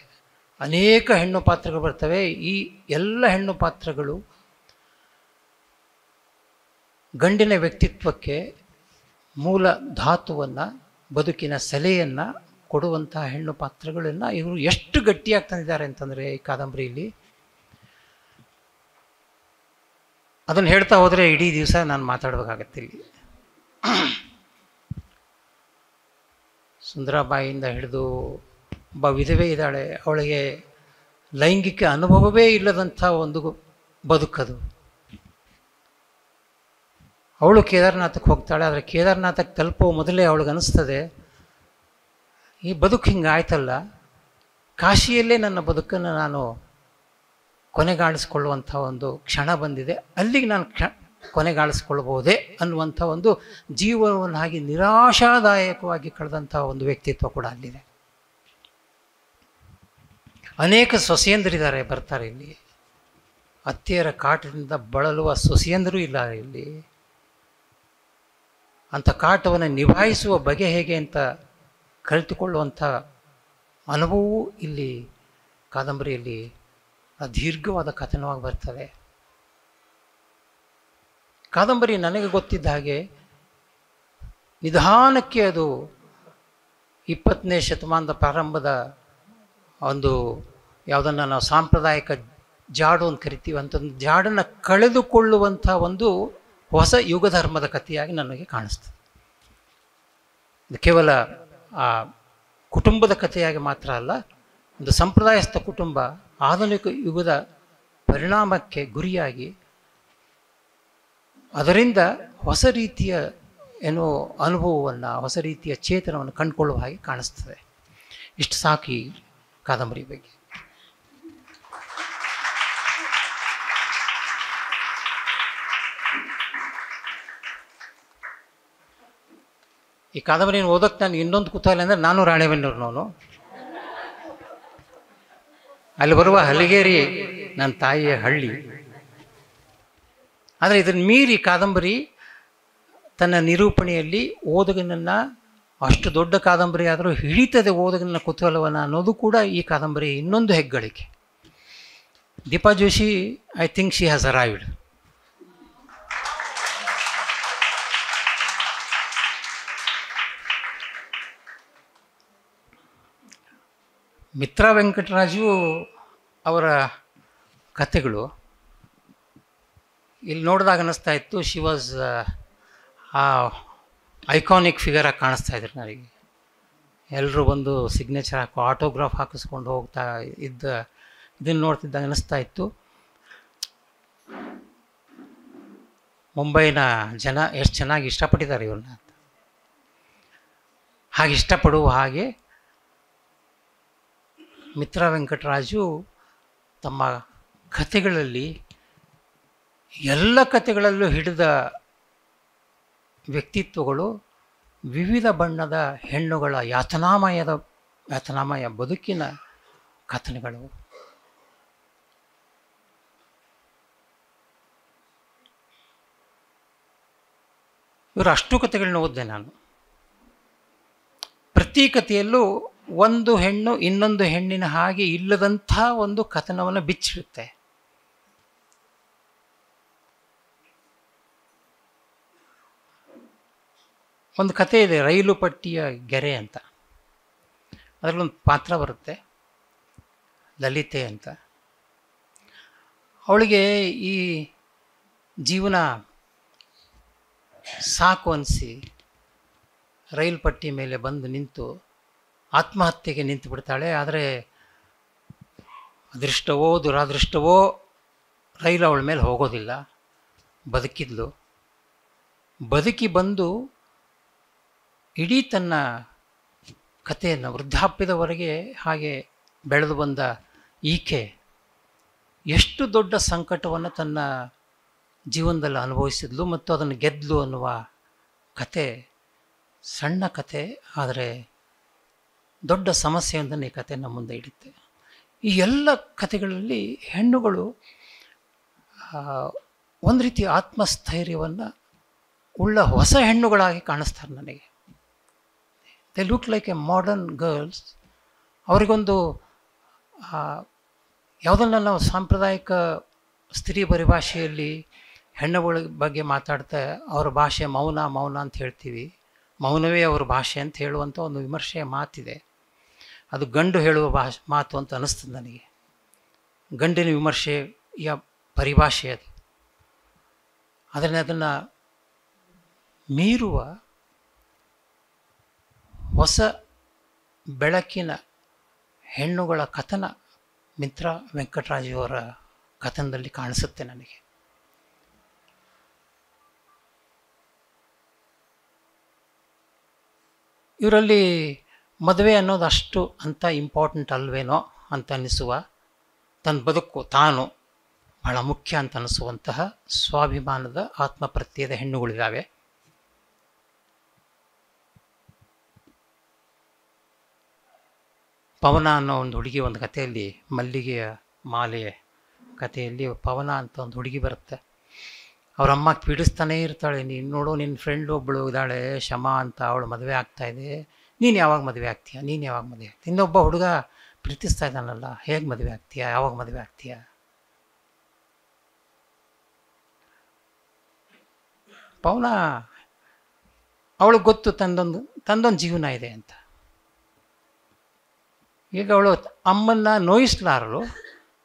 ಅನೇಕ ಹೆಣ್ಣು ಪಾತ್ರಗಳು ಬರ್ತವೆ. ಈ ಎಲ್ಲ ಹೆಣ್ಣು ಪಾತ್ರಗಳು ಗಂಡಿನ ವ್ಯಕ್ತಿತ್ವಕ್ಕೆ ಮೂಲ ಧಾತುವನ್ನು, ಬದುಕಿನ ಸೆಲೆಯನ್ನು ಕೊಡುವಂಥ ಹೆಣ್ಣು ಪಾತ್ರಗಳನ್ನು ಇವರು ಎಷ್ಟು ಗಟ್ಟಿಯಾಗಿ ತಂದಿದ್ದಾರೆ ಅಂತಂದರೆ ಈ ಕಾದಂಬರಿಯಲ್ಲಿ. ಅದನ್ನು ಹೇಳ್ತಾ ಹೋದರೆ ಇಡೀ ದಿವಸ ನಾನು ಮಾತಾಡಬೇಕಾಗತ್ತೆ. ಇಲ್ಲಿ ಸುಂದರಾಬಾಯಿಯಿಂದ ಹಿಡಿದು ಒಬ್ಬ ವಿಧವೆ ಇದ್ದಾಳೆ, ಅವಳಿಗೆ ಲೈಂಗಿಕ ಅನುಭವವೇ ಇಲ್ಲದಂಥ ಒಂದು ಬದುಕದು. ಅವಳು ಕೇದಾರನಾಥಕ್ಕೆ ಹೋಗ್ತಾಳೆ. ಆದರೆ ಕೇದಾರನಾಥಕ್ಕೆ ತಲುಪೋ ಮೊದಲೇ ಅವಳಿಗೆ ಅನ್ನಿಸ್ತದೆ, ಈ ಬದುಕು ಹಿಂಗೆ ಆಯ್ತಲ್ಲ, ಕಾಶಿಯಲ್ಲೇ ನನ್ನ ಬದುಕನ್ನು ನಾನು ಕೊನೆಗಾಣಿಸ್ಕೊಳ್ಳುವಂಥ ಒಂದು ಕ್ಷಣ ಬಂದಿದೆ, ಅಲ್ಲಿಗೆ ನಾನು ಕೊನೆಗಾಣಿಸ್ಕೊಳ್ಬಹುದೇ ಅನ್ನುವಂಥ ಒಂದು ಜೀವನವನ್ನು ಹಾಗೆ ನಿರಾಶಾದಾಯಕವಾಗಿ ಕಳೆದಂಥ ಒಂದು ವ್ಯಕ್ತಿತ್ವ ಕೂಡ ಅಲ್ಲಿದೆ. ಅನೇಕ ಸೊಸೆಯಂದರಿದ್ದಾರೆ, ಬರ್ತಾರೆ ಇಲ್ಲಿ. ಅತ್ತೆಯರ ಕಾಟದಿಂದ ಬಳಲುವ ಸೊಸೆಯಂದರು ಇಲ್ಲ ಇಲ್ಲಿ. ಅಂಥ ಕಾಟವನ್ನು ನಿಭಾಯಿಸುವ ಬಗೆ ಹೇಗೆ ಅಂತ ಕಲಿತುಕೊಳ್ಳುವಂಥ ಅನುಭವವೂ ಇಲ್ಲಿ ಕಾದಂಬರಿಯಲ್ಲಿ ದೀರ್ಘವಾದ ಕಥನವಾಗಿ ಬರ್ತದೆ. ಕಾದಂಬರಿ ನನಗೆ ಗೊತ್ತಿದ್ದ ಹಾಗೆ ನಿಧಾನಕ್ಕೆ ಅದು 20ನೇ ಶತಮಾನದ ಪ್ರಾರಂಭದ ಒಂದು ಯಾವುದನ್ನು ನಾವು ಸಾಂಪ್ರದಾಯಿಕ ಜಾಡು ಅಂತ ಕರಿತೀವಿ, ಅಂಥದ್ದು ಜಾಡನ್ನು ಕಳೆದುಕೊಳ್ಳುವಂಥ ಒಂದು ಹೊಸ ಯುಗ ಧರ್ಮದ ಕಥೆಯಾಗಿ ನನಗೆ ಕಾಣಿಸ್ತದೆ. ಇದು ಕೇವಲ ಆ ಕುಟುಂಬದ ಕಥೆಯಾಗಿ ಮಾತ್ರ ಅಲ್ಲ, ಒಂದು ಸಂಪ್ರದಾಯಸ್ಥ ಕುಟುಂಬ ಆಧುನಿಕ ಯುಗದ ಪರಿಣಾಮಕ್ಕೆ ಗುರಿಯಾಗಿ ಅದರಿಂದ ಹೊಸ ರೀತಿಯ ಅನುಭವವನ್ನು, ಹೊಸ ರೀತಿಯ ಚೇತನವನ್ನು ಕಂಡುಕೊಳ್ಳುವ ಹಾಗೆ ಕಾಣಿಸ್ತದೆ. ಇಷ್ಟು ಸಾಕು ಈ ಕಾದಂಬರಿ ಬಗ್ಗೆ. ಈ ಕಾದಂಬರಿಯನ್ನು ಓದೋಕ್ಕೆ ನನಗೆ ಇನ್ನೊಂದು ಕುತೂಹಲ ಅಂದರೆ, ನಾನು ರಾಣೆಬೆನ್ನೂರಿನವನು. ಅಲ್ಲಿ ಬರುವ ಹಲಿಗೇರಿ ನನ್ನ ತಾಯಿಯ ಹಳ್ಳಿ. ಆದರೆ ಇದನ್ನು ಮೀರಿ ಕಾದಂಬರಿ ತನ್ನ ನಿರೂಪಣೆಯಲ್ಲಿ ಓದುಗನನ್ನು, ಅಷ್ಟು ದೊಡ್ಡ ಕಾದಂಬರಿ ಆದರೂ ಹಿಡಿತದೆ ಓದುಗನ ಕುತೂಹಲವನ್ನು ಅನ್ನೋದು ಕೂಡ ಈ ಕಾದಂಬರಿ ಇನ್ನೊಂದು ಹೆಗ್ಗಳಿಕೆ. Deepa Joshi, I think she has arrived. Mitra Venkataraju ಅವರ ಕಥೆಗಳು ಇಲ್ಲಿ ನೋಡಿದಾಗ ಅನ್ನಿಸ್ತಾ ಇತ್ತು, ಶಿ ವಾಸ್ ಆ ಐಕಾನಿಕ್ ಫಿಗರಾಗಿ ಕಾಣಿಸ್ತಾ ಇದ್ರು ನನಗೆ. ಎಲ್ಲರೂ ಬಂದು ಸಿಗ್ನೇಚರ್ ಹಾಕೋ, ಆಟೋಗ್ರಾಫ್ ಹಾಕಿಸ್ಕೊಂಡು ಹೋಗ್ತಾ ಇದ್ದ ಇದನ್ನು ನೋಡ್ತಿದ್ದಾಗ ಅನ್ನಿಸ್ತಾ ಇತ್ತು, ಮುಂಬೈನ ಜನ ಎಷ್ಟು ಚೆನ್ನಾಗಿ ಇಷ್ಟಪಟ್ಟಿದ್ದಾರೆ ಇವ್ರನ್ನ ಅಂತ. ಹಾಗೆ ಇಷ್ಟಪಡುವ ಹಾಗೆ ಮಿತ್ರಾ ವೆಂಕಟರಾಜು ತಮ್ಮ ಕಥೆಗಳಲ್ಲಿ, ಎಲ್ಲ ಕಥೆಗಳಲ್ಲೂ ಹಿಡಿದ ವ್ಯಕ್ತಿತ್ವಗಳು ವಿವಿಧ ಬಣ್ಣದ ಹೆಣ್ಣುಗಳ ಯಾತನಾಮಯ ಬದುಕಿನ ಕಥನಗಳು. ಇವರು ಅಷ್ಟು ಕಥೆಗಳನ್ನ ಓದಿದೆ ನಾನು. ಪ್ರತಿ ಕಥೆಯಲ್ಲೂ ಒಂದು ಹೆಣ್ಣು ಇನ್ನೊಂದು ಹೆಣ್ಣಿನ ಹಾಗೆ ಇಲ್ಲದಂಥ ಒಂದು ಕಥನವನ್ನು ಬಿಚ್ಚಿಡುತ್ತೆ. ಒಂದು ಕಥೆ ಇದೆ, ರೈಲು ಪಟ್ಟಿಯ ಗೆರೆ ಅಂತ. ಅದರಲ್ಲೊಂದು ಪಾತ್ರ ಬರುತ್ತೆ, ಲಲಿತೆ ಅಂತ. ಅವಳಿಗೆ ಈ ಜೀವನ ಸಾಕು ಅನಿಸಿ ರೈಲು ಪಟ್ಟಿ ಮೇಲೆ ಬಂದು ನಿಂತು ಆತ್ಮಹತ್ಯೆಗೆ ನಿಂತು ಬಿಡ್ತಾಳೆ. ಆದರೆ ಅದೃಷ್ಟವೋ ದುರಾದೃಷ್ಟವೋ ರೈಲು ಅವಳ ಮೇಲೆ ಹೋಗೋದಿಲ್ಲ. ಬದುಕಿದ್ಲು. ಬದುಕಿ ಬಂದು ಇಡೀ ತನ್ನ ಕಥೆಯನ್ನು ವೃದ್ಧಾಪ್ಯದವರೆಗೆ ಹಾಗೆ ಬೆಳೆದು ಬಂದ ಈಕೆ ಎಷ್ಟು ದೊಡ್ಡ ಸಂಕಟವನ್ನು ತನ್ನ ಜೀವನದಲ್ಲಿ ಅನುಭವಿಸಿದ್ಲು ಮತ್ತು ಅದನ್ನು ಗೆದ್ಲು ಅನ್ನುವ ಕತೆ. ಸಣ್ಣ ಕತೆ, ಆದರೆ ದೊಡ್ಡ ಸಮಸ್ಯೆಯೊಂದನ್ನು ಈ ಕತೆ ನಮ್ಮ ಮುಂದೆ ಇಡುತ್ತೆ. ಈ ಎಲ್ಲ ಕಥೆಗಳಲ್ಲಿ ಹೆಣ್ಣುಗಳು ಒಂದು ರೀತಿ ಆತ್ಮಸ್ಥೈರ್ಯವನ್ನು ಉಳ್ಳ ಹೊಸ ಹೆಣ್ಣುಗಳಾಗಿ ಕಾಣಿಸ್ತಾರೆ ನನಗೆ. They look like A modern girls. ಅವರಿಗೊಂದು ಯಾವುದನ್ನು ನಾವು ಸಾಂಪ್ರದಾಯಿಕ ಸ್ತ್ರೀ ಪರಿಭಾಷೆಯಲ್ಲಿ ಹೆಣ್ಣುಗಳ ಬಗ್ಗೆ ಮಾತಾಡ್ತಾ ಅವರ ಭಾಷೆ ಮೌನ ಅಂತ ಹೇಳ್ತೀವಿ. ಮೌನವೇ ಅವರ ಭಾಷೆ ಅಂತ ಹೇಳುವಂಥ ಒಂದು ವಿಮರ್ಶೆಯ ಮಾತಿದೆ. ಅದು ಗಂಡು ಹೇಳುವ ಮಾತು ಅಂತ ಅನ್ನಿಸ್ತದೆ ನನಗೆ. ಗಂಡಿನ ವಿಮರ್ಶೆಯ ಪರಿಭಾಷೆ ಅದು. ಆದರೆ ಅದನ್ನು ಮೀರುವ ಹೊಸ ಬೆಳಕಿನ ಹೆಣ್ಣುಗಳ ಕಥನ ಮಿತ್ರಾ ವೆಂಕಟರಾಜು ಅವರ ಕಥನದಲ್ಲಿ ಕಾಣಿಸುತ್ತೆ ನನಗೆ. ಇವರಲ್ಲಿ ಮದುವೆ ಅನ್ನೋದು ಅಷ್ಟು ಅಂತ ಇಂಪಾರ್ಟೆಂಟ್ ಅಲ್ವೇನೋ ಅಂತ ಅನ್ನಿಸುವ, ತನ್ನ ಬದುಕು ತಾನು ಬಹಳ ಮುಖ್ಯ ಅಂತ ಅನ್ನಿಸುವಂತಹ ಸ್ವಾಭಿಮಾನದ ಆತ್ಮಪ್ರತ್ಯಯದ ಹೆಣ್ಣುಗಳಿದ್ದಾವೆ. ಪವನ ಅನ್ನೋ ಒಂದು ಹುಡುಗಿ ಒಂದು ಕಥೆಯಲ್ಲಿ, ಮಲ್ಲಿಗೆಯ ಮಾಲೆ ಕಥೆಯಲ್ಲಿ ಪವನ ಅಂತ ಒಂದು ಹುಡುಗಿ ಬರುತ್ತೆ. ಅವ್ರ ಅಮ್ಮ ಪೀಡಿಸ್ತಾನೇ ಇರ್ತಾಳೆ, ನೀನು ನೋಡು ನಿನ್ನ ಫ್ರೆಂಡ್ ಒಬ್ಬಳು ಇದ್ದಾಳೆ ಶಮಾ ಅಂತ, ಅವಳು ಮದುವೆ ಆಗ್ತಾಯಿದೆ, ನೀನು ಯಾವಾಗ ಮದುವೆ ಆಗ್ತೀಯ, ನೀನು ಯಾವಾಗ ಮದುವೆ ಆಗ್ತೀಯ, ಇನ್ನೊಬ್ಬ ಹುಡುಗ ಪ್ರೀತಿಸ್ತಾ ಇದ್ದಾನಲ್ಲ, ಹೇಗೆ ಮದುವೆ ಆಗ್ತೀಯ, ಯಾವಾಗ ಮದುವೆ ಆಗ್ತೀಯ. ಪವನ ಅವಳಿಗೆ ಗೊತ್ತು ತಂದೊಂದು ಜೀವನ ಇದೆ ಅಂತ. ಈಗ ಅವಳು ಅಮ್ಮನ್ನ ನೋಯಿಸ್ಲಾರಳು,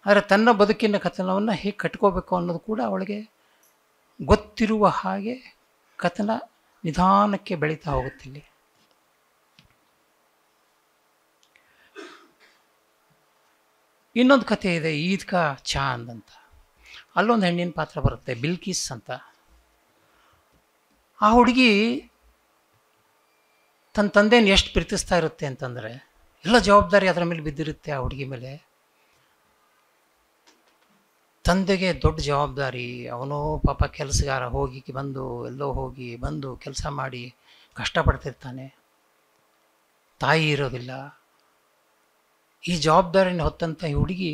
ಆದರೆ ತನ್ನ ಬದುಕಿನ ಕಥನವನ್ನು ಹೇಗೆ ಕಟ್ಕೋಬೇಕು ಅನ್ನೋದು ಕೂಡ ಅವಳಿಗೆ ಗೊತ್ತಿರುವ ಹಾಗೆ ಕಥನ ನಿಧಾನಕ್ಕೆ ಬೆಳೀತಾ ಹೋಗುತ್ತಿಲ್ಲಿ. ಇನ್ನೊಂದು ಕಥೆ ಇದೆ, ಈದ್ ಕಾ ಚಾಂದ್ ಅಂತ. ಅಲ್ಲೊಂದು ಹೆಣ್ಣಿನ ಪಾತ್ರ ಬರುತ್ತೆ, ಬಿಲ್ಕಿಸ್ ಅಂತ. ಆ ಹುಡುಗಿ ತನ್ನ ತಂದೆನ ಎಷ್ಟು ಪ್ರೀತಿಸ್ತಾ ಇರುತ್ತೆ ಅಂತಂದರೆ, ಎಲ್ಲ ಜವಾಬ್ದಾರಿ ಅದರ ಮೇಲೆ ಬಿದ್ದಿರುತ್ತೆ ಆ ಹುಡುಗಿ ಮೇಲೆ. ತಂದೆಗೆ ದೊಡ್ಡ ಜವಾಬ್ದಾರಿ, ಅವನು ಪಾಪ ಕೆಲಸಗಾರ, ಹೋಗಿ ಬಂದು ಎಲ್ಲೋ ಹೋಗಿ ಬಂದು ಕೆಲಸ ಮಾಡಿ ಕಷ್ಟಪಡ್ತಿರ್ತಾನೆ. ತಾಯಿ ಇರೋದಿಲ್ಲ. ಈ ಜವಾಬ್ದಾರಿನ ಹೊತ್ತಂಥ ಈ ಹುಡುಗಿ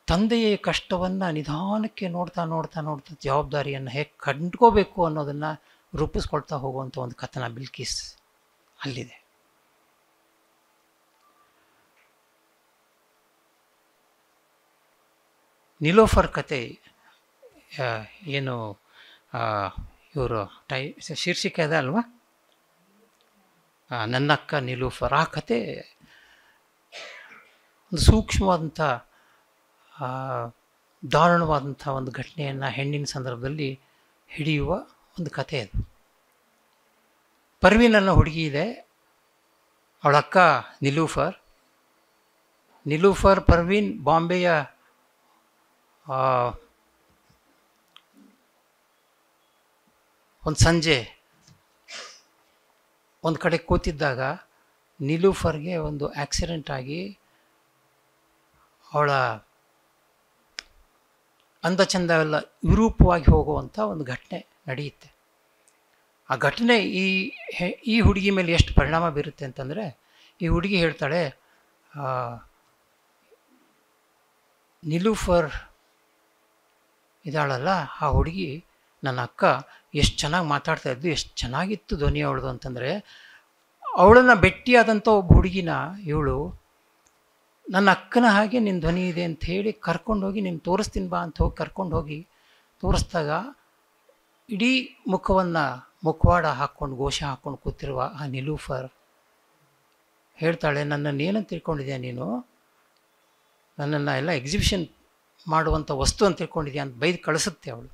ತಂದೆಯ ಕಷ್ಟವನ್ನು ನಿಧಾನಕ್ಕೆ ನೋಡ್ತಾ ನೋಡ್ತಾ ನೋಡ್ತಾ ಜವಾಬ್ದಾರಿಯನ್ನು ಹೇಗೆ ಕಂಡ್ಕೋಬೇಕು ಅನ್ನೋದನ್ನು ರೂಪಿಸ್ಕೊಳ್ತಾ ಹೋಗುವಂಥ ಒಂದು ಕಥನ ಬಿಲ್ಕಿಸ್ ಅಲ್ಲಿದೆ. ನಿಲೋಫರ್ ಕತೆ ಏನು ಇವರು ಶೀರ್ಷಿಕೆ ಅದ ಅಲ್ವಾ, ನನ್ನಕ್ಕ ನಿಲೋಫರ್. ಆ ಕತೆ ಒಂದು ಸೂಕ್ಷ್ಮವಾದಂಥ ದಾರುಣವಾದಂಥ ಒಂದು ಘಟನೆಯನ್ನು ಹೆಣ್ಣಿನ ಸಂದರ್ಭದಲ್ಲಿ ಹಿಡಿಯುವ ಒಂದು ಕತೆ ಅದು. ಪರ್ವೀನ್ ಅನ್ನೋ ಹುಡುಗಿ ಇದೆ, ಅವಳ ಅಕ್ಕ ನಿಲೂಫರ್. ಪರ್ವೀನ್ ಬಾಂಬೆಯ ಒಂದು ಸಂಜೆ ಒಂದು ಕಡೆ ಕೂತಿದ್ದಾಗ ನಿಲೂಫರ್ಗೆ ಒಂದು ಆಕ್ಸಿಡೆಂಟ್ ಆಗಿ ಅವಳ ಅಂದಚಂದ ಎಲ್ಲ ವಿರೂಪವಾಗಿ ಹೋಗುವಂಥ ಒಂದು ಘಟನೆ ನಡೆಯುತ್ತೆ. ಆ ಘಟನೆ ಈ ಹುಡುಗಿ ಮೇಲೆ ಎಷ್ಟು ಪರಿಣಾಮ ಬೀರುತ್ತೆ ಅಂತಂದರೆ, ಈ ಹುಡುಗಿ ಹೇಳ್ತಾಳೆ, ನಿಲೂಫರ್ ಇದ್ದಾಳಲ್ಲ ಆ ಹುಡುಗಿ, ನನ್ನ ಅಕ್ಕ ಎಷ್ಟು ಚೆನ್ನಾಗಿ ಮಾತಾಡ್ತಾ ಇದ್ದು, ಎಷ್ಟು ಚೆನ್ನಾಗಿತ್ತು ಧ್ವನಿ ಅವಳದು ಅಂತಂದರೆ, ಅವಳನ್ನು ಭೇಟಿಯಾದಂಥ ಒಬ್ಬ ಹುಡುಗಿನ ಇವಳು ನನ್ನ ಅಕ್ಕನ ಹಾಗೆ ನಿನ್ನ ಧ್ವನಿ ಇದೆ ಅಂತ ಹೇಳಿ ಕರ್ಕೊಂಡೋಗಿ ನೀನು ತೋರಿಸ್ತೀನಿ ಬಾ ಅಂತ ಹೋಗಿ ಕರ್ಕೊಂಡೋಗಿ ತೋರಿಸ್ದಾಗ ಇಡೀ ಮುಖವಾಡ ಹಾಕ್ಕೊಂಡು ಗೋಶ ಹಾಕ್ಕೊಂಡು ಕೂತಿರುವ ಆ ನಿಲೂಫರ್ ಹೇಳ್ತಾಳೆ, ನನ್ನನ್ನು ಏನಂತ ತಿಳ್ಕೊಂಡಿದ್ಯಾ ನೀನು, ನನ್ನನ್ನು ಎಲ್ಲ ಎಕ್ಸಿಬಿಷನ್ ಮಾಡುವಂಥ ವಸ್ತು ಅಂತ ತಿಳ್ಕೊಂಡಿದ್ಯಾ ಅಂತ ಬೈದು ಕಳಿಸುತ್ತೆ ಅವಳು.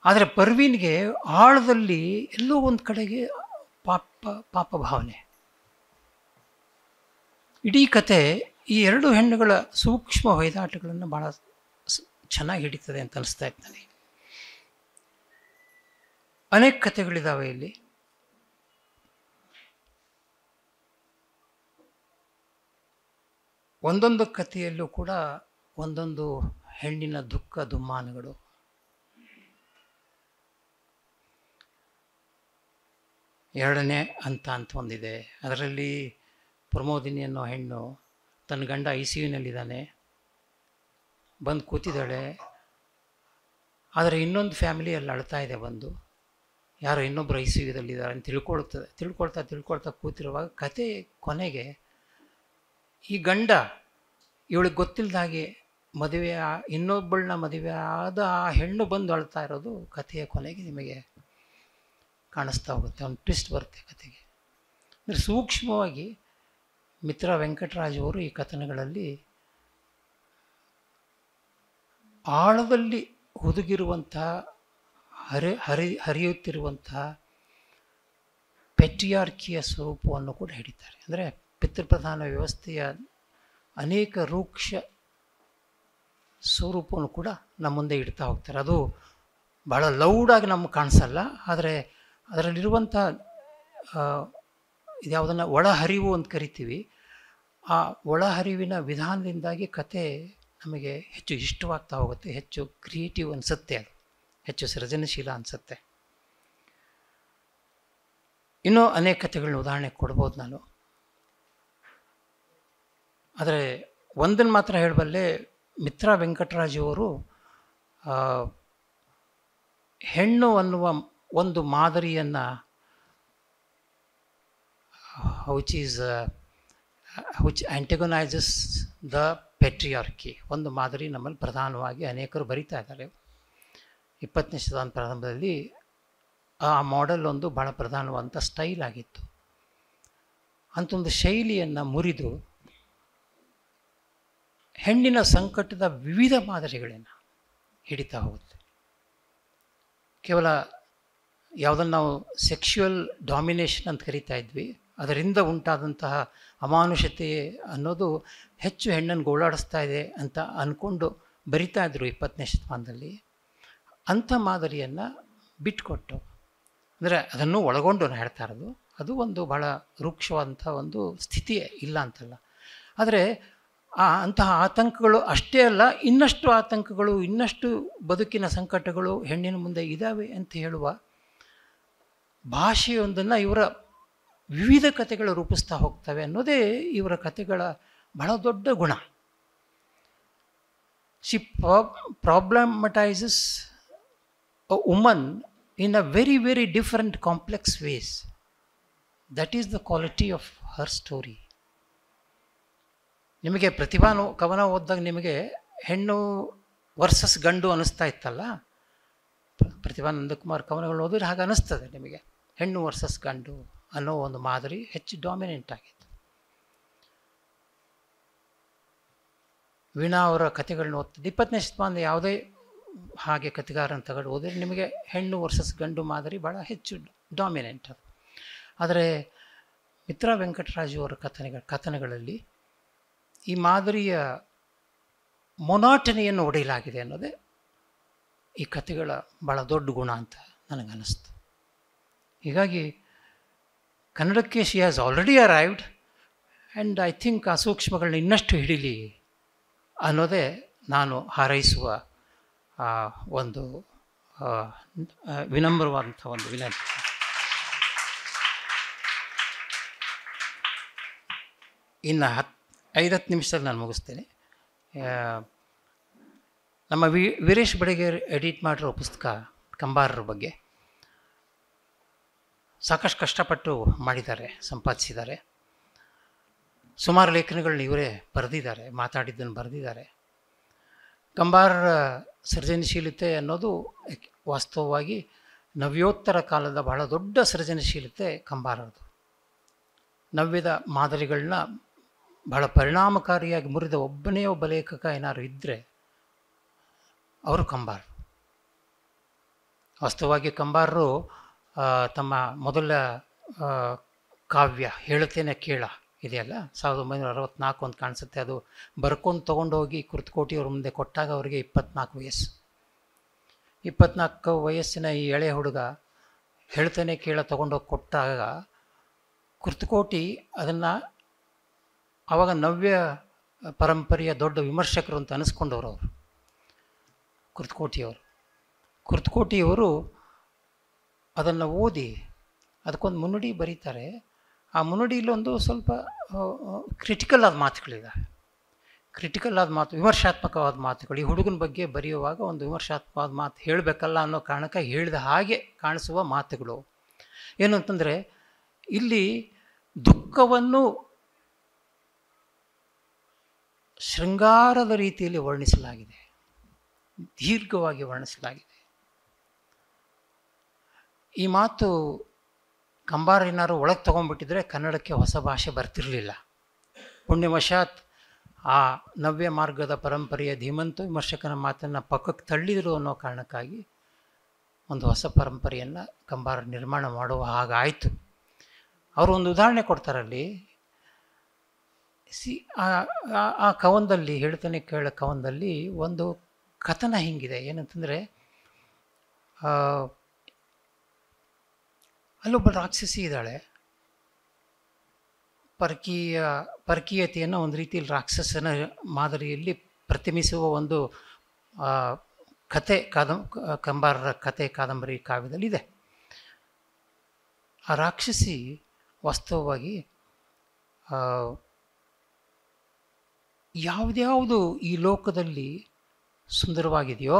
ಆದರೆ ಪರ್ವೀನ್ಗೆ ಆಳದಲ್ಲಿ ಎಲ್ಲೋ ಒಂದು ಕಡೆಗೆ ಪಾಪ ಭಾವನೆ. ಇಡೀ ಕತೆ ಈ ಎರಡು ಹೆಣ್ಣುಗಳ ಸೂಕ್ಷ್ಮ ಹೊಯ್ದಾಟಗಳನ್ನು ಭಾಳ ಚೆನ್ನಾಗಿ ಹಿಡಿತದೆ ಅಂತ ಅನಿಸ್ತಾ ಇತ್ತು ನನಗೆ. ಅನೇಕ ಕಥೆಗಳಿದ್ದಾವೆ ಇಲ್ಲಿ. ಒಂದೊಂದು ಕಥೆಯಲ್ಲೂ ಕೂಡ ಒಂದೊಂದು ಹೆಣ್ಣಿನ ದುಃಖ ದುಮ್ಮಾನಗಳು. ಎರಡನೇ ಅಂತ ಒಂದಿದೆ, ಅದರಲ್ಲಿ ಪ್ರಮೋದಿನಿ ಅನ್ನೋ ಹೆಣ್ಣು ತನ್ನ ಗಂಡ ICUನಲ್ಲಿದ್ದಾನೆ, ಬಂದು ಕೂತಿದ್ದಾಳೆ. ಆದರೆ ಇನ್ನೊಂದು ಫ್ಯಾಮಿಲಿ ಅಲ್ಲಿ ಅಳ್ತಾ ಇದೆ, ಬಂದು ಯಾರೋ ಇನ್ನೊಬ್ಬರು ICUದಲ್ಲಿದ್ದಾರೆ ಅಂತ ತಿಳ್ಕೊಳ್ತಾ ಕೂತಿರುವಾಗ ಕತೆ ಕೊನೆಗೆ ಈ ಗಂಡ ಇವಳಿಗೆ ಗೊತ್ತಿಲ್ಲದಾಗೆ ಇನ್ನೊಬ್ಬಳನ್ನ ಮದುವೆ ಆದ ಆ ಹೆಣ್ಣು ಬಂದು ಅಳ್ತಾ ಇರೋದು ಕಥೆಯ ಕೊನೆಗೆ ನಿಮಗೆ ಕಾಣಿಸ್ತಾ ಹೋಗುತ್ತೆ. ಒಂದು ಟ್ವಿಸ್ಟ್ ಬರುತ್ತೆ ಕತೆಗೆ. ಅಂದರೆ ಸೂಕ್ಷ್ಮವಾಗಿ ಮಿತ್ರ ವೆಂಕಟರಾಜ್ ಅವರು ಈ ಕಥನಗಳಲ್ಲಿ ಆಳದಲ್ಲಿ ಹುದುಗಿರುವಂತಹ ಹರಿಯುತ್ತಿರುವಂತಹ ಪೆಟ್ರಿಯಾರ್ಕಿಯ ಸ್ವರೂಪವನ್ನು ಕೂಡ ಹಿಡಿತಾರೆ. ಅಂದರೆ ಪಿತೃಪ್ರಧಾನ ವ್ಯವಸ್ಥೆಯ ಅನೇಕ ರೂಕ್ಷ ಸ್ವರೂಪವನ್ನು ಕೂಡ ನಮ್ಮ ಮುಂದೆ ಇಡ್ತಾ ಹೋಗ್ತಾರೆ. ಅದು ಭಾಳ ಲೌಡಾಗಿ ನಮಗೆ ಕಾಣಿಸಲ್ಲ, ಆದರೆ ಅದರಲ್ಲಿರುವಂಥ ಯಾವುದನ್ನು ಒಳಹರಿವು ಅಂತ ಕರಿತೀವಿ, ಆ ಒಳಹರಿವಿನ ವಿಧಾನದಿಂದಾಗಿ ಕತೆ ನಮಗೆ ಹೆಚ್ಚು ಇಷ್ಟವಾಗ್ತಾ ಹೋಗುತ್ತೆ, ಹೆಚ್ಚು ಕ್ರಿಯೇಟಿವ್ ಅನಿಸುತ್ತೆ, ಅದು ಹೆಚ್ಚು ಸೃಜನಶೀಲ ಅನಿಸುತ್ತೆ. ಇನ್ನೂ ಅನೇಕ ಕಥೆಗಳನ್ನ ಉದಾಹರಣೆ ಕೊಡ್ಬೋದು ನಾನು. ಆದರೆ ಒಂದನ್ನು ಮಾತ್ರ ಹೇಳಬಲ್ಲೆ, ಮಿತ್ರ ವೆಂಕಟರಾಜವರು ಹೆಣ್ಣು ಅನ್ನುವ ಒಂದು ಮಾದರಿಯನ್ನು which antagonizes the patriarchy, ಒಂದು ಮಾದರಿ ನಮ್ಮಲ್ಲಿ ಪ್ರಧಾನವಾಗಿ ಅನೇಕರು ಬರಿತಾ ಇದ್ದಾರೆ. 20ನೇ ಶತಮಾನದ ಪ್ರಾರಂಭದಲ್ಲಿ ಆ ಮಾಡೆಲ್ ಒಂದು ಭಾಳ ಪ್ರಧಾನವಾದಂಥ ಸ್ಟೈಲ್ ಆಗಿತ್ತು. ಅಂಥೊಂದು ಶೈಲಿಯನ್ನು ಮುರಿದು ಹೆಣ್ಣಿನ ಸಂಕಟದ ವಿವಿಧ ಮಾದರಿಗಳನ್ನು ಹಿಡಿತಾ ಹೋಗುತ್ತೆ. ಕೇವಲ ಯಾವುದನ್ನು ನಾವು ಸೆಕ್ಶುವಲ್ ಡಾಮಿನೇಷನ್ ಅಂತ ಕರಿತಾ ಇದ್ವಿ, ಅದರಿಂದ ಉಂಟಾದಂತಹ ಅಮಾನುಷತೆ ಅನ್ನೋದು ಹೆಚ್ಚು ಹೆಣ್ಣನ್ನು ಗೋಳಾಡಿಸ್ತಾ ಇದೆ ಅಂತ ಅಂದ್ಕೊಂಡು ಬರಿತಾ ಇದ್ದರು 20ನೇ ಶತಮಾನದಲ್ಲಿ. ಅಂಥ ಮಾದರಿಯನ್ನು ಬಿಟ್ಕೊಟ್ಟು, ಅಂದರೆ ಅದನ್ನು ಒಳಗೊಂಡು ನಾನು ಹೇಳ್ತಾ ಇರೋದು, ಅದು ಒಂದು ಭಾಳ ರೂಕ್ಷವಾದಂಥ ಒಂದು ಸ್ಥಿತಿ ಇಲ್ಲ ಅಂತಲ್ಲ. ಆದರೆ ಅಂತಹ ಆತಂಕಗಳು ಅಷ್ಟೇ ಅಲ್ಲ, ಇನ್ನಷ್ಟು ಆತಂಕಗಳು, ಇನ್ನಷ್ಟು ಬದುಕಿನ ಸಂಕಟಗಳು ಹೆಣ್ಣಿನ ಮುಂದೆ ಇದ್ದಾವೆ ಅಂತ ಹೇಳುವ ಭಾಷೆಯೊಂದನ್ನು ಇವರ ವಿವಿಧ ಕಥೆಗಳು ರೂಪಿಸ್ತಾ ಹೋಗ್ತವೆ ಅನ್ನೋದೇ ಇವರ ಕಥೆಗಳ ಬಹಳ ದೊಡ್ಡ ಗುಣ. She problematises a woman in a very very different complex ways. That is the quality of her story. ನಿಮಗೆ ಪ್ರತಿಭಾ ಕವನ ಓದಿದಾಗ ನಿಮಗೆ ಹೆಣ್ಣು ವರ್ಸಸ್ ಗಂಡು ಅನ್ನಿಸ್ತಾ ಇತ್ತಲ್ಲ, ಪ್ರತಿಭಾ ನಂದಕುಮಾರ್ ಕವನಗಳು ಓದಿದ್ರೆ ಹಾಗೆ ಅನ್ನಿಸ್ತದೆ ನಿಮಗೆ. ಹೆಣ್ಣು ವರ್ಸಸ್ ಗಂಡು ಅನ್ನೋ ಒಂದು ಮಾದರಿ ಹೆಚ್ಚು ಡಾಮಿನೆಂಟ್ ಆಗಿತ್ತು. ವೀಣಾ ಅವರ ಕಥೆಗಳನ್ನ ಓದ್ತದೆ 20ನೇ ಶತಮಾನದ ಯಾವುದೇ ಹಾಗೆ ಕಥೆಗಾರನ ತಗೊಂಡು ಓದಿದ್ರೆ ನಿಮಗೆ ಹೆಣ್ಣು ವರ್ಸಸ್ ಗಂಡು ಮಾದರಿ ಭಾಳ ಹೆಚ್ಚು ಡಾಮಿನೆಂಟ್ ಅದು. ಆದರೆ ಮಿತ್ರಾ ವೆಂಕಟರಾಜು ಅವರ ಕಥನಗಳಲ್ಲಿ ಈ ಮಾದರಿಯ ಮೊನಾಟನಿಯನ್ನು ಒಡೆಯಲಾಗಿದೆ ಅನ್ನೋದೇ ಈ ಕಥೆಗಳ ಭಾಳ ದೊಡ್ಡ ಗುಣ ಅಂತ ನನಗನ್ನಿಸ್ತು. ಹೀಗಾಗಿ ಕನ್ನಡಕ್ಕೆ she has already arrived, and I think ಆ ಸೂಕ್ಷ್ಮಗಳನ್ನ ಇನ್ನಷ್ಟು ಹಿಡೀಲಿ ಅನ್ನೋದೇ ನಾನು ಹಾರೈಸುವ ಒಂದು ವಿನಮ್ರವಾದಂಥ ಒಂದು ವಿನಂತಿ. ಇನ್ನು 5-10 ನಿಮಿಷದಲ್ಲಿ ನಾನು ಮುಗಿಸ್ತೇನೆ. ನಮ್ಮ ವೀರೇಶ್ ಬೆಡಗೇರ್ ಎಡಿಟ್ ಮಾಡಿರೋ ಪುಸ್ತಕ ಕಂಬಾರರ ಬಗ್ಗೆ ಸಾಕಷ್ಟು ಕಷ್ಟಪಟ್ಟು ಮಾಡಿದ್ದಾರೆ, ಸಂಪಾದಿಸಿದ್ದಾರೆ. ಸುಮಾರು ಲೇಖನಗಳನ್ನ ಇವರೇ ಬರೆದಿದ್ದಾರೆ, ಮಾತಾಡಿದ್ದನ್ನು ಬರೆದಿದ್ದಾರೆ. ಕಂಬಾರರ ಸೃಜನಶೀಲತೆ ಅನ್ನೋದು ವಾಸ್ತವವಾಗಿ ನವ್ಯೋತ್ತರ ಕಾಲದ ಬಹಳ ದೊಡ್ಡ ಸೃಜನಶೀಲತೆ ಕಂಬಾರರದು. ನವ್ಯದ ಮಾದರಿಗಳನ್ನ ಬಹಳ ಪರಿಣಾಮಕಾರಿಯಾಗಿ ಮುರಿದ ಒಬ್ಬನೇ ಒಬ್ಬ ಲೇಖಕ ಏನಾದ್ರು ಇದ್ದರೆ ಅವರು ಕಂಬಾರರು. ವಾಸ್ತವವಾಗಿ ಕಂಬಾರರು ತಮ್ಮ ಮೊದಲ ಕಾವ್ಯ ಹೇಳುತ್ತೇನೆ ಕೇಳ ಇದೆಯಲ್ಲ, 1964 ಅಂತ ಕಾಣಿಸುತ್ತೆ, ಅದು ಬರ್ಕೊಂಡು ತೊಗೊಂಡೋಗಿ ಕುರ್ತಕೋಟಿಯವ್ರ ಮುಂದೆ ಕೊಟ್ಟಾಗ ಅವರಿಗೆ 24 ವಯಸ್ಸು. 24 ವಯಸ್ಸಿನ ಈ ಎಳೆ ಹುಡುಗ ಹೇಳ್ತೇನೆ ಕೇಳ ತೊಗೊಂಡೋಗಿ ಕೊಟ್ಟಾಗ ಕುರ್ತಕೋಟಿ ಅದನ್ನು ಆವಾಗ ನವ್ಯ ಪರಂಪರೆಯ ದೊಡ್ಡ ವಿಮರ್ಶಕರು ಅಂತ ಅನಿಸ್ಕೊಂಡವರು ಅವರು ಕುರ್ತಕೋಟಿಯವರು ಅದನ್ನು ಓದಿ ಅದಕ್ಕೊಂದು ಮುನ್ನುಡಿ ಬರೀತಾರೆ. ಆ ಮುನ್ನುಡಿಯಲ್ಲಿ ಒಂದು ಸ್ವಲ್ಪ ಕ್ರಿಟಿಕಲ್ ಆದ ಮಾತುಗಳಿದ್ದಾವೆ. ವಿಮರ್ಶಾತ್ಮಕವಾದ ಮಾತುಗಳು. ಈ ಹುಡುಗನ ಬಗ್ಗೆ ಬರೆಯುವಾಗ ಒಂದು ವಿಮರ್ಶಾತ್ಮಕವಾದ ಮಾತು ಹೇಳಬೇಕಲ್ಲ ಅನ್ನೋ ಕಾರಣಕ್ಕೆ ಹೇಳಿದ ಹಾಗೆ ಕಾಣಿಸುವ ಮಾತುಗಳು. ಏನು ಅಂತಂದರೆ, ಇಲ್ಲಿ ದುಃಖವನ್ನು ಶೃಂಗಾರದ ರೀತಿಯಲ್ಲಿ ವರ್ಣಿಸಲಾಗಿದೆ, ದೀರ್ಘವಾಗಿ ವರ್ಣಿಸಲಾಗಿದೆ. ಈ ಮಾತು ಕಂಬಾರ ಏನಾದ್ರು ಒಳಗೆ ತೊಗೊಂಡ್ಬಿಟ್ಟಿದ್ರೆ ಕನ್ನಡಕ್ಕೆ ಹೊಸ ಭಾಷೆ ಬರ್ತಿರಲಿಲ್ಲ. ಪುಣ್ಯವಶಾತ್ ಆ ನವ್ಯ ಮಾರ್ಗದ ಪರಂಪರೆಯ ಧೀಮಂತ ವಿಮರ್ಶಕನ ಮಾತನ್ನು ಪಕ್ಕಕ್ಕೆ ತಳ್ಳಿದರು ಅನ್ನೋ ಕಾರಣಕ್ಕಾಗಿ ಒಂದು ಹೊಸ ಪರಂಪರೆಯನ್ನು ಕಂಬಾರ ನಿರ್ಮಾಣ ಮಾಡುವ ಹಾಗಾಯಿತು. ಅವರು ಒಂದು ಉದಾಹರಣೆ ಕೊಡ್ತಾರಲ್ಲಿ, ಆ ಕವನದಲ್ಲಿ ಹೇಳ್ತಾನೆ ಕೇಳ ಕವನದಲ್ಲಿ ಒಂದು ಕಥನ ಹಿಂಗಿದೆ. ಏನಂತಂದರೆ, ಅಲ್ಲೊಬ್ಬ ರಾಕ್ಷಸಿ ಇದ್ದಾಳೆ. ಪರಕೀಯತೆಯನ್ನು ಒಂದು ರೀತಿಯಲ್ಲಿ ರಾಕ್ಷಸನ ಮಾದರಿಯಲ್ಲಿ ಪ್ರತಿಮಿಸುವ ಒಂದು ಕತೆ ಕಂಬಾರರ ಕತೆ ಕಾದಂಬರಿ ಕಾವ್ಯದಲ್ಲಿದೆ. ಆ ರಾಕ್ಷಸಿ ವಾಸ್ತವವಾಗಿ ಯಾವುದ್ಯಾವುದು ಈ ಲೋಕದಲ್ಲಿ ಸುಂದರವಾಗಿದೆಯೋ,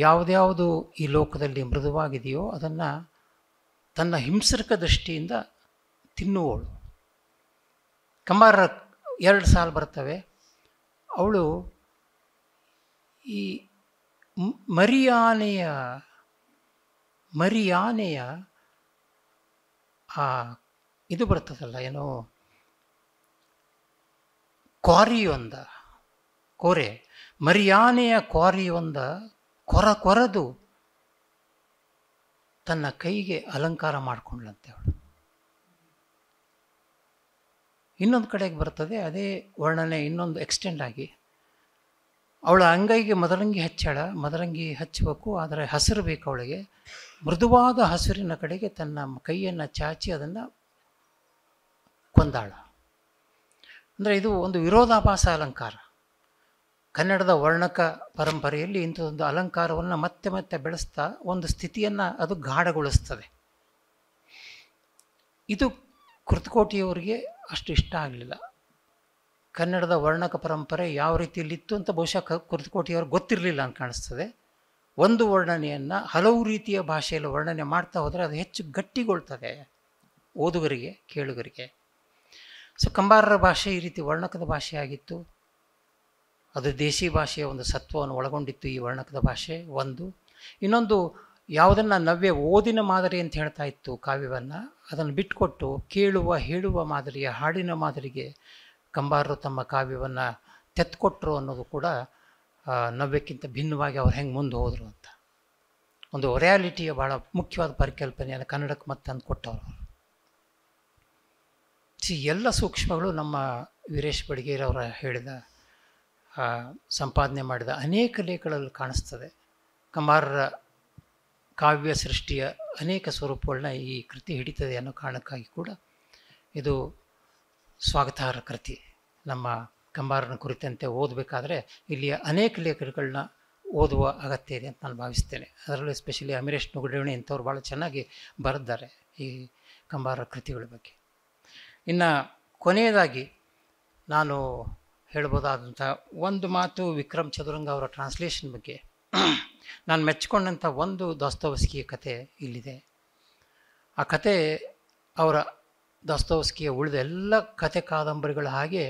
ಯಾವುದ್ಯಾವುದು ಈ ಲೋಕದಲ್ಲಿ ಮೃದುವಾಗಿದೆಯೋ ಅದನ್ನು ತನ್ನ ಹಿಂಸಕ ದೃಷ್ಟಿಯಿಂದ ತಿನ್ನುವವಳು. ಕಂಬಾರರ 2 ಸಾಲು ಬರ್ತವೆ. ಅವಳು ಈ ಮರಿಯಾನೆಯ ಇದು ಬರ್ತದಲ್ಲ, ಏನೋ ಕೋರೆ ಮರಿಯಾನೆಯ ಕ್ವಾರಿಯೊಂದ ಕೊರದು ತನ್ನ ಕೈಗೆ ಅಲಂಕಾರ ಮಾಡಿಕೊಂಡ್ಲಂತೆ ಅವಳು. ಇನ್ನೊಂದು ಕಡೆಗೆ ಬರ್ತದೆ ಅದೇ ವರ್ಣನೆ ಇನ್ನೊಂದು ಎಕ್ಸ್ಟೆಂಡ್ ಆಗಿ, ಅವಳ ಅಂಗೈಗೆ ಮದರಂಗಿ ಹಚ್ಚಾಳ, ಮದರಂಗಿ ಹಚ್ಚಬೇಕು, ಆದರೆ ಹಸಿರು ಬೇಕು ಅವಳಿಗೆ. ಮೃದುವಾದ ಹಸಿರಿನ ಕಡೆಗೆ ತನ್ನ ಕೈಯನ್ನು ಚಾಚಿ ಅದನ್ನು ಕೊಂದಾಳ. ಅಂದರೆ ಇದು ಒಂದು ವಿರೋಧಾಭಾಸ ಅಲಂಕಾರ. ಕನ್ನಡದ ವರ್ಣಕ ಪರಂಪರೆಯಲ್ಲಿ ಇಂಥದ್ದೊಂದು ಅಲಂಕಾರವನ್ನು ಮತ್ತೆ ಮತ್ತೆ ಬೆಳೆಸ್ತಾ ಒಂದು ಸ್ಥಿತಿಯನ್ನು ಅದು ಗಾಢಗೊಳಿಸ್ತದೆ. ಇದು ಕೃತಕೋಟಿಯವರಿಗೆ ಅಷ್ಟು ಇಷ್ಟ ಆಗಲಿಲ್ಲ. ಕನ್ನಡದ ವರ್ಣಕ ಪರಂಪರೆ ಯಾವ ರೀತಿಯಲ್ಲಿತ್ತು ಅಂತ ಬಹುಶಃ ಕೃತಕೋಟಿಯವ್ರಿಗೆ ಗೊತ್ತಿರಲಿಲ್ಲ ಅಂತ ಕಾಣಿಸ್ತದೆ. ಒಂದು ವರ್ಣನೆಯನ್ನು ಹಲವು ರೀತಿಯ ಭಾಷೆಯಲ್ಲಿ ವರ್ಣನೆ ಮಾಡ್ತಾ ಹೋದರೆ ಅದು ಹೆಚ್ಚು ಗಟ್ಟಿಗೊಳ್ತದೆ ಓದುಗರಿಗೆ, ಕೇಳುಗರಿಗೆ. ಸೊ ಕಂಬಾರರ ಭಾಷೆ ಈ ರೀತಿ ವರ್ಣಕದ ಭಾಷೆ ಆಗಿತ್ತು. ಅದು ದೇಶಿ ಭಾಷೆಯ ಒಂದು ಸತ್ವವನ್ನು ಒಳಗೊಂಡಿತ್ತು ಈ ವರ್ಣಕದ ಭಾಷೆ ಒಂದು. ಇನ್ನೊಂದು, ಯಾವುದನ್ನು ನವ್ಯ ಓದಿನ ಮಾದರಿ ಅಂತ ಹೇಳ್ತಾ ಇತ್ತು ಕಾವ್ಯವನ್ನು, ಅದನ್ನು ಬಿಟ್ಟುಕೊಟ್ಟು ಕೇಳುವ ಹೇಳುವ ಮಾದರಿಯ ಹಾಡಿನ ಮಾದರಿಗೆ ಕಂಬಾರರು ತಮ್ಮ ಕಾವ್ಯವನ್ನು ತೆತ್ಕೊಟ್ರು ಅನ್ನೋದು ಕೂಡ ನವ್ಯಕ್ಕಿಂತ ಭಿನ್ನವಾಗಿ ಅವ್ರು ಹೆಂಗೆ ಮುಂದೆ ಹೋದರು ಅಂತ ಒಂದು ರಿಯಾಲಿಟಿಯ ಭಾಳ ಮುಖ್ಯವಾದ ಪರಿಕಲ್ಪನೆಯನ್ನು ಕನ್ನಡಕ್ಕೆ ಮತ್ತೆ ತಂದು ಕೊಟ್ಟವರು. ಎಲ್ಲ ಸೂಕ್ಷ್ಮಗಳು ನಮ್ಮ ವೀರೇಶ್ ಬಡಿಗೇರವರ ಹೇಳಿದ ಸಂಪಾದನೆ ಮಾಡಿದ ಅನೇಕ ಲೇಖಗಳಲ್ಲಿ ಕಾಣಿಸ್ತದೆ. ಕಂಬಾರರ ಕಾವ್ಯ ಸೃಷ್ಟಿಯ ಅನೇಕ ಸ್ವರೂಪಗಳನ್ನ ಈ ಕೃತಿ ಹಿಡಿತದೆ ಅನ್ನೋ ಕಾರಣಕ್ಕಾಗಿ ಕೂಡ ಇದು ಸ್ವಾಗತಾರ್ಹ ಕೃತಿ. ನಮ್ಮ ಕಂಬಾರನ ಕುರಿತಂತೆ ಓದಬೇಕಾದ್ರೆ ಇಲ್ಲಿಯ ಅನೇಕ ಲೇಖನಗಳನ್ನ ಓದುವ ಅಗತ್ಯ ಇದೆ ಅಂತ ನಾನು ಭಾವಿಸ್ತೇನೆ. ಅದರಲ್ಲೂ ಎಸ್ಪೆಷಲಿ ಅಮಿರೇಶ್ ನುಗಡೇಣಿ ಇಂಥವ್ರು ಭಾಳ ಚೆನ್ನಾಗಿ ಬರೆದಿದ್ದಾರೆ ಈ ಕಂಬಾರರ ಕೃತಿಗಳ ಬಗ್ಗೆ. ಇನ್ನು ಕೊನೆಯದಾಗಿ ನಾನು ಹೇಳ್ಬೋದಾದಂಥ ಒಂದು ಮಾತು ವಿಕ್ರಮ್ ಚದುರಂಗ ಅವರ ಟ್ರಾನ್ಸ್ಲೇಷನ್ ಬಗ್ಗೆ. ನಾನು ಮೆಚ್ಚಿಕೊಂಡಂಥ ಒಂದು ದಾಸ್ತೋವ್ಸ್ಕಿಯ ಕತೆ ಇಲ್ಲಿದೆ. ಆ ಕತೆ ಅವರ ದಾಸ್ತೋವ್ಸ್ಕಿಯ ಉಳಿದ ಎಲ್ಲ ಕತೆ ಕಾದಂಬರಿಗಳ ಹಾಗೆ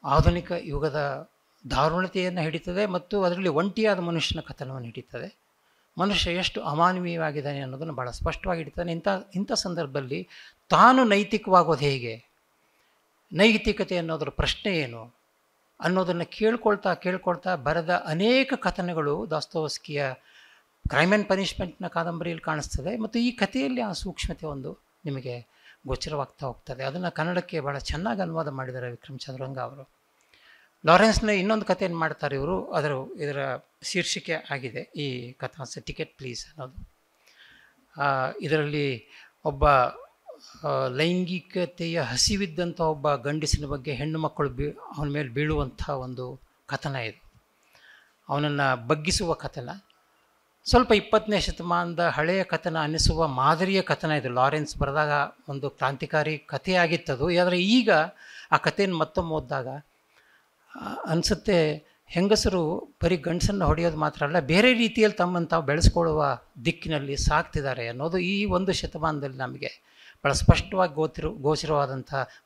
ಆಧುನಿಕ ಯುಗದ ದಾರುಣತೆಯನ್ನು ಹಿಡಿತದೆ ಮತ್ತು ಅದರಲ್ಲಿ ಒಂಟಿಯಾದ ಮನುಷ್ಯನ ಕಥನವನ್ನು ಹಿಡಿತದೆ. ಮನುಷ್ಯ ಎಷ್ಟು ಅಮಾನವೀಯವಾಗಿದ್ದಾನೆ ಅನ್ನೋದನ್ನು ಭಾಳ ಸ್ಪಷ್ಟವಾಗಿ ಹಿಡಿತಾನೆ. ಇಂಥ ಸಂದರ್ಭದಲ್ಲಿ ತಾನು ನೈತಿಕವಾಗೋದು ಹೇಗೆ, ನೈತಿಕತೆ ಅನ್ನೋದರ ಪ್ರಶ್ನೆ ಏನು ಅನ್ನೋದನ್ನು ಕೇಳ್ಕೊಳ್ತಾ ಬರೆದ ಅನೇಕ ಕಥನಗಳು ದಾಸ್ತೋವ್ಸ್ಕಿಯ ಕ್ರೈಮ್ ಆ್ಯಂಡ್ ಪನಿಷ್ಮೆಂಟ್ನ ಕಾದಂಬರಿಯಲ್ಲಿ ಕಾಣಿಸ್ತದೆ. ಮತ್ತು ಈ ಕಥೆಯಲ್ಲಿ ಆ ಸೂಕ್ಷ್ಮತೆ ಒಂದು ನಿಮಗೆ ಗೋಚರವಾಗ್ತಾ ಹೋಗ್ತದೆ. ಅದನ್ನು ಕನ್ನಡಕ್ಕೆ ಭಾಳ ಚೆನ್ನಾಗಿ ಅನುವಾದ ಮಾಡಿದ್ದಾರೆ ವಿಕ್ರಮ್ ಚದುರಂಗ ಅವರು. ಲಾರೆನ್ಸ್ನ ಇನ್ನೊಂದು ಕಥೆಯನ್ನು ಮಾಡ್ತಾರೆ ಇವರು. ಇದರ ಶೀರ್ಷಿಕೆ ಆಗಿದೆ ಈ ಕಥಾಂಶ ಟಿಕೆಟ್ ಪ್ಲೀಸ್ ಅನ್ನೋದು. ಇದರಲ್ಲಿ ಒಬ್ಬ ಲೈಂಗಿಕತೆಯ ಹಸಿವಿದ್ದಂಥ ಒಬ್ಬ ಗಂಡಸಿನ ಬಗ್ಗೆ ಹೆಣ್ಣು ಮಕ್ಕಳು ಅವನ ಮೇಲೆ ಬೀಳುವಂಥ ಒಂದು ಕಥನ ಇದು. ಅವನನ್ನು ಬಗ್ಗಿಸುವ ಕಥನ. ಸ್ವಲ್ಪ 20ನೇ ಶತಮಾನದ ಹಳೆಯ ಕಥನ ಅನ್ನಿಸುವ ಮಾದರಿಯ ಕಥನ ಇದು. ಲಾರೆನ್ಸ್ ಬರೆದಾಗ ಒಂದು ಕ್ರಾಂತಿಕಾರಿ ಕಥೆಯಾಗಿತ್ತದು. ಆದರೆ ಈಗ ಆ ಕಥೆಯನ್ನು ಮತ್ತೊಮ್ಮೆ ಓದಿದಾಗ ಅನಿಸುತ್ತೆ, ಹೆಂಗಸರು ಬರೀ ಗಂಡಸನ್ನು ಹೊಡೆಯೋದು ಮಾತ್ರ ಅಲ್ಲ, ಬೇರೆ ರೀತಿಯಲ್ಲಿ ತಮ್ಮನ್ನು ತಾವು ಬೆಳೆಸ್ಕೊಳ್ಳುವ ದಿಕ್ಕಿನಲ್ಲಿ ಸಾಕ್ತಿದ್ದಾರೆ ಅನ್ನೋದು ಈ ಒಂದು ಶತಮಾನದಲ್ಲಿ ನಮಗೆ ಭಾಳ ಸ್ಪಷ್ಟವಾಗಿ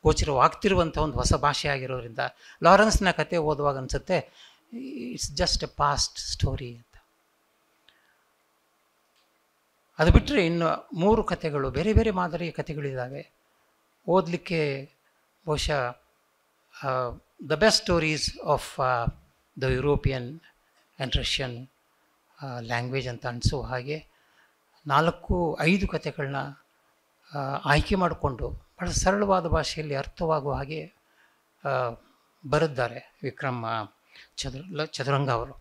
ಗೋಚರವಾಗ್ತಿರುವಂಥ ಒಂದು ಹೊಸ ಭಾಷೆ ಆಗಿರೋದ್ರಿಂದ ಲಾರೆನ್ಸ್ನ ಕತೆ ಓದುವಾಗ ಅನಿಸುತ್ತೆ it's just A past story ಅಂತ. ಅದು ಬಿಟ್ಟರೆ ಇನ್ನು 3 ಕಥೆಗಳು, ಬೇರೆ ಬೇರೆ ಮಾದರಿಯ ಕಥೆಗಳಿದ್ದಾವೆ ಓದಲಿಕ್ಕೆ. ಬಹುಶಃ the best stories of the European and Russian language ಅಂತ ಅನಿಸೋ ಹಾಗೆ 4-5 ಕಥೆಗಳನ್ನ ಆಯ್ಕೆ ಮಾಡಿಕೊಂಡು ಭಾಳ ಸರಳವಾದ ಭಾಷೆಯಲ್ಲಿ ಅರ್ಥವಾಗುವ ಹಾಗೆ ಬರೆದಿದ್ದಾರೆ ವಿಕ್ರಮ್ ಚದುರಂಗ ಅವರು.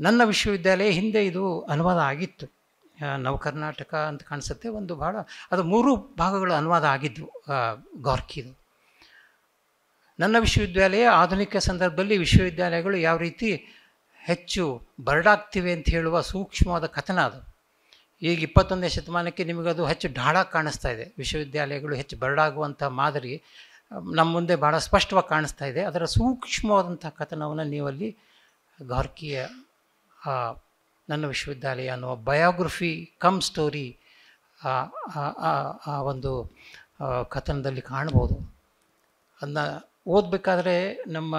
ನನ್ನ ವಿಶ್ವವಿದ್ಯಾಲಯ ಹಿಂದೆ ಇದು ಅನುವಾದ ಆಗಿತ್ತು, ನವಕರ್ನಾಟಕ ಅಂತ ಕಾಣಿಸುತ್ತೆ. ಒಂದು ಭಾಳ ಅದು 3 ಭಾಗಗಳ ಅನುವಾದ ಆಗಿದ್ವು ಗಾರ್ಕಿದು. ನನ್ನ ವಿಶ್ವವಿದ್ಯಾಲಯ ಆಧುನಿಕ ಸಂದರ್ಭದಲ್ಲಿ ವಿಶ್ವವಿದ್ಯಾಲಯಗಳು ಯಾವ ರೀತಿ ಹೆಚ್ಚು ಬರಡಾಗ್ತಿವೆ ಅಂತ ಹೇಳುವ ಸೂಕ್ಷ್ಮವಾದ ಕಥನ ಅದು. ಈಗ 21ನೇ ಶತಮಾನಕ್ಕೆ ನಿಮಗದು ಹೆಚ್ಚು ಢಾಳ ಕಾಣಿಸ್ತಾ ಇದೆ. ವಿಶ್ವವಿದ್ಯಾಲಯಗಳು ಹೆಚ್ಚು ಬರಡಾಗುವಂಥ ಮಾದರಿ ನಮ್ಮ ಮುಂದೆ ಭಾಳ ಸ್ಪಷ್ಟವಾಗಿ ಕಾಣಿಸ್ತಾ ಇದೆ. ಅದರ ಸೂಕ್ಷ್ಮವಾದಂಥ ಕಥನವನ್ನು ನೀವಲ್ಲಿ ಗಾರ್ಕಿಯ ನನ್ನ ವಿಶ್ವವಿದ್ಯಾಲಯ ಅನ್ನುವ ಬಯೋಗ್ರಫಿ ಕಮ್ ಸ್ಟೋರಿ ಆ ಒಂದು ಕಥನದಲ್ಲಿ ಕಾಣ್ಬೋದು. ಅದನ್ನ ಓದಬೇಕಾದ್ರೆ ನಮ್ಮ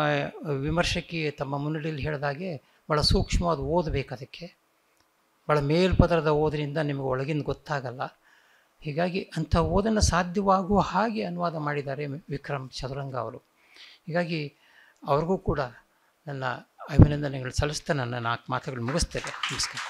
ವಿಮರ್ಶಕಿ ತಮ್ಮ ಮುನ್ನುಡಿಯಲ್ಲಿ ಹೇಳಿದಾಗೆ ಭಾಳ ಸೂಕ್ಷ್ಮವಾದ ಓದಬೇಕು. ಅದಕ್ಕೆ ಭಾಳ ಮೇಲ್ಪದರದ ಓದಿನಿಂದ ನಿಮಗೆ ಒಳಗಿಂದ ಗೊತ್ತಾಗಲ್ಲ. ಹೀಗಾಗಿ ಅಂಥ ಓದನ್ನು ಸಾಧ್ಯವಾಗುವ ಹಾಗೆ ಅನುವಾದ ಮಾಡಿದ್ದಾರೆ ವಿಕ್ರಮ್ ಚದುರಂಗ ಅವರು. ಹೀಗಾಗಿ ಅವ್ರಿಗೂ ಕೂಡ ನನ್ನ ಅಭಿನಂದನೆಗಳು ಸಲ್ಲಿಸ್ತಾ ನನ್ನ 4 ಮಾತುಗಳು ಮುಗಿಸ್ತೇನೆ. ನಮಸ್ಕಾರ.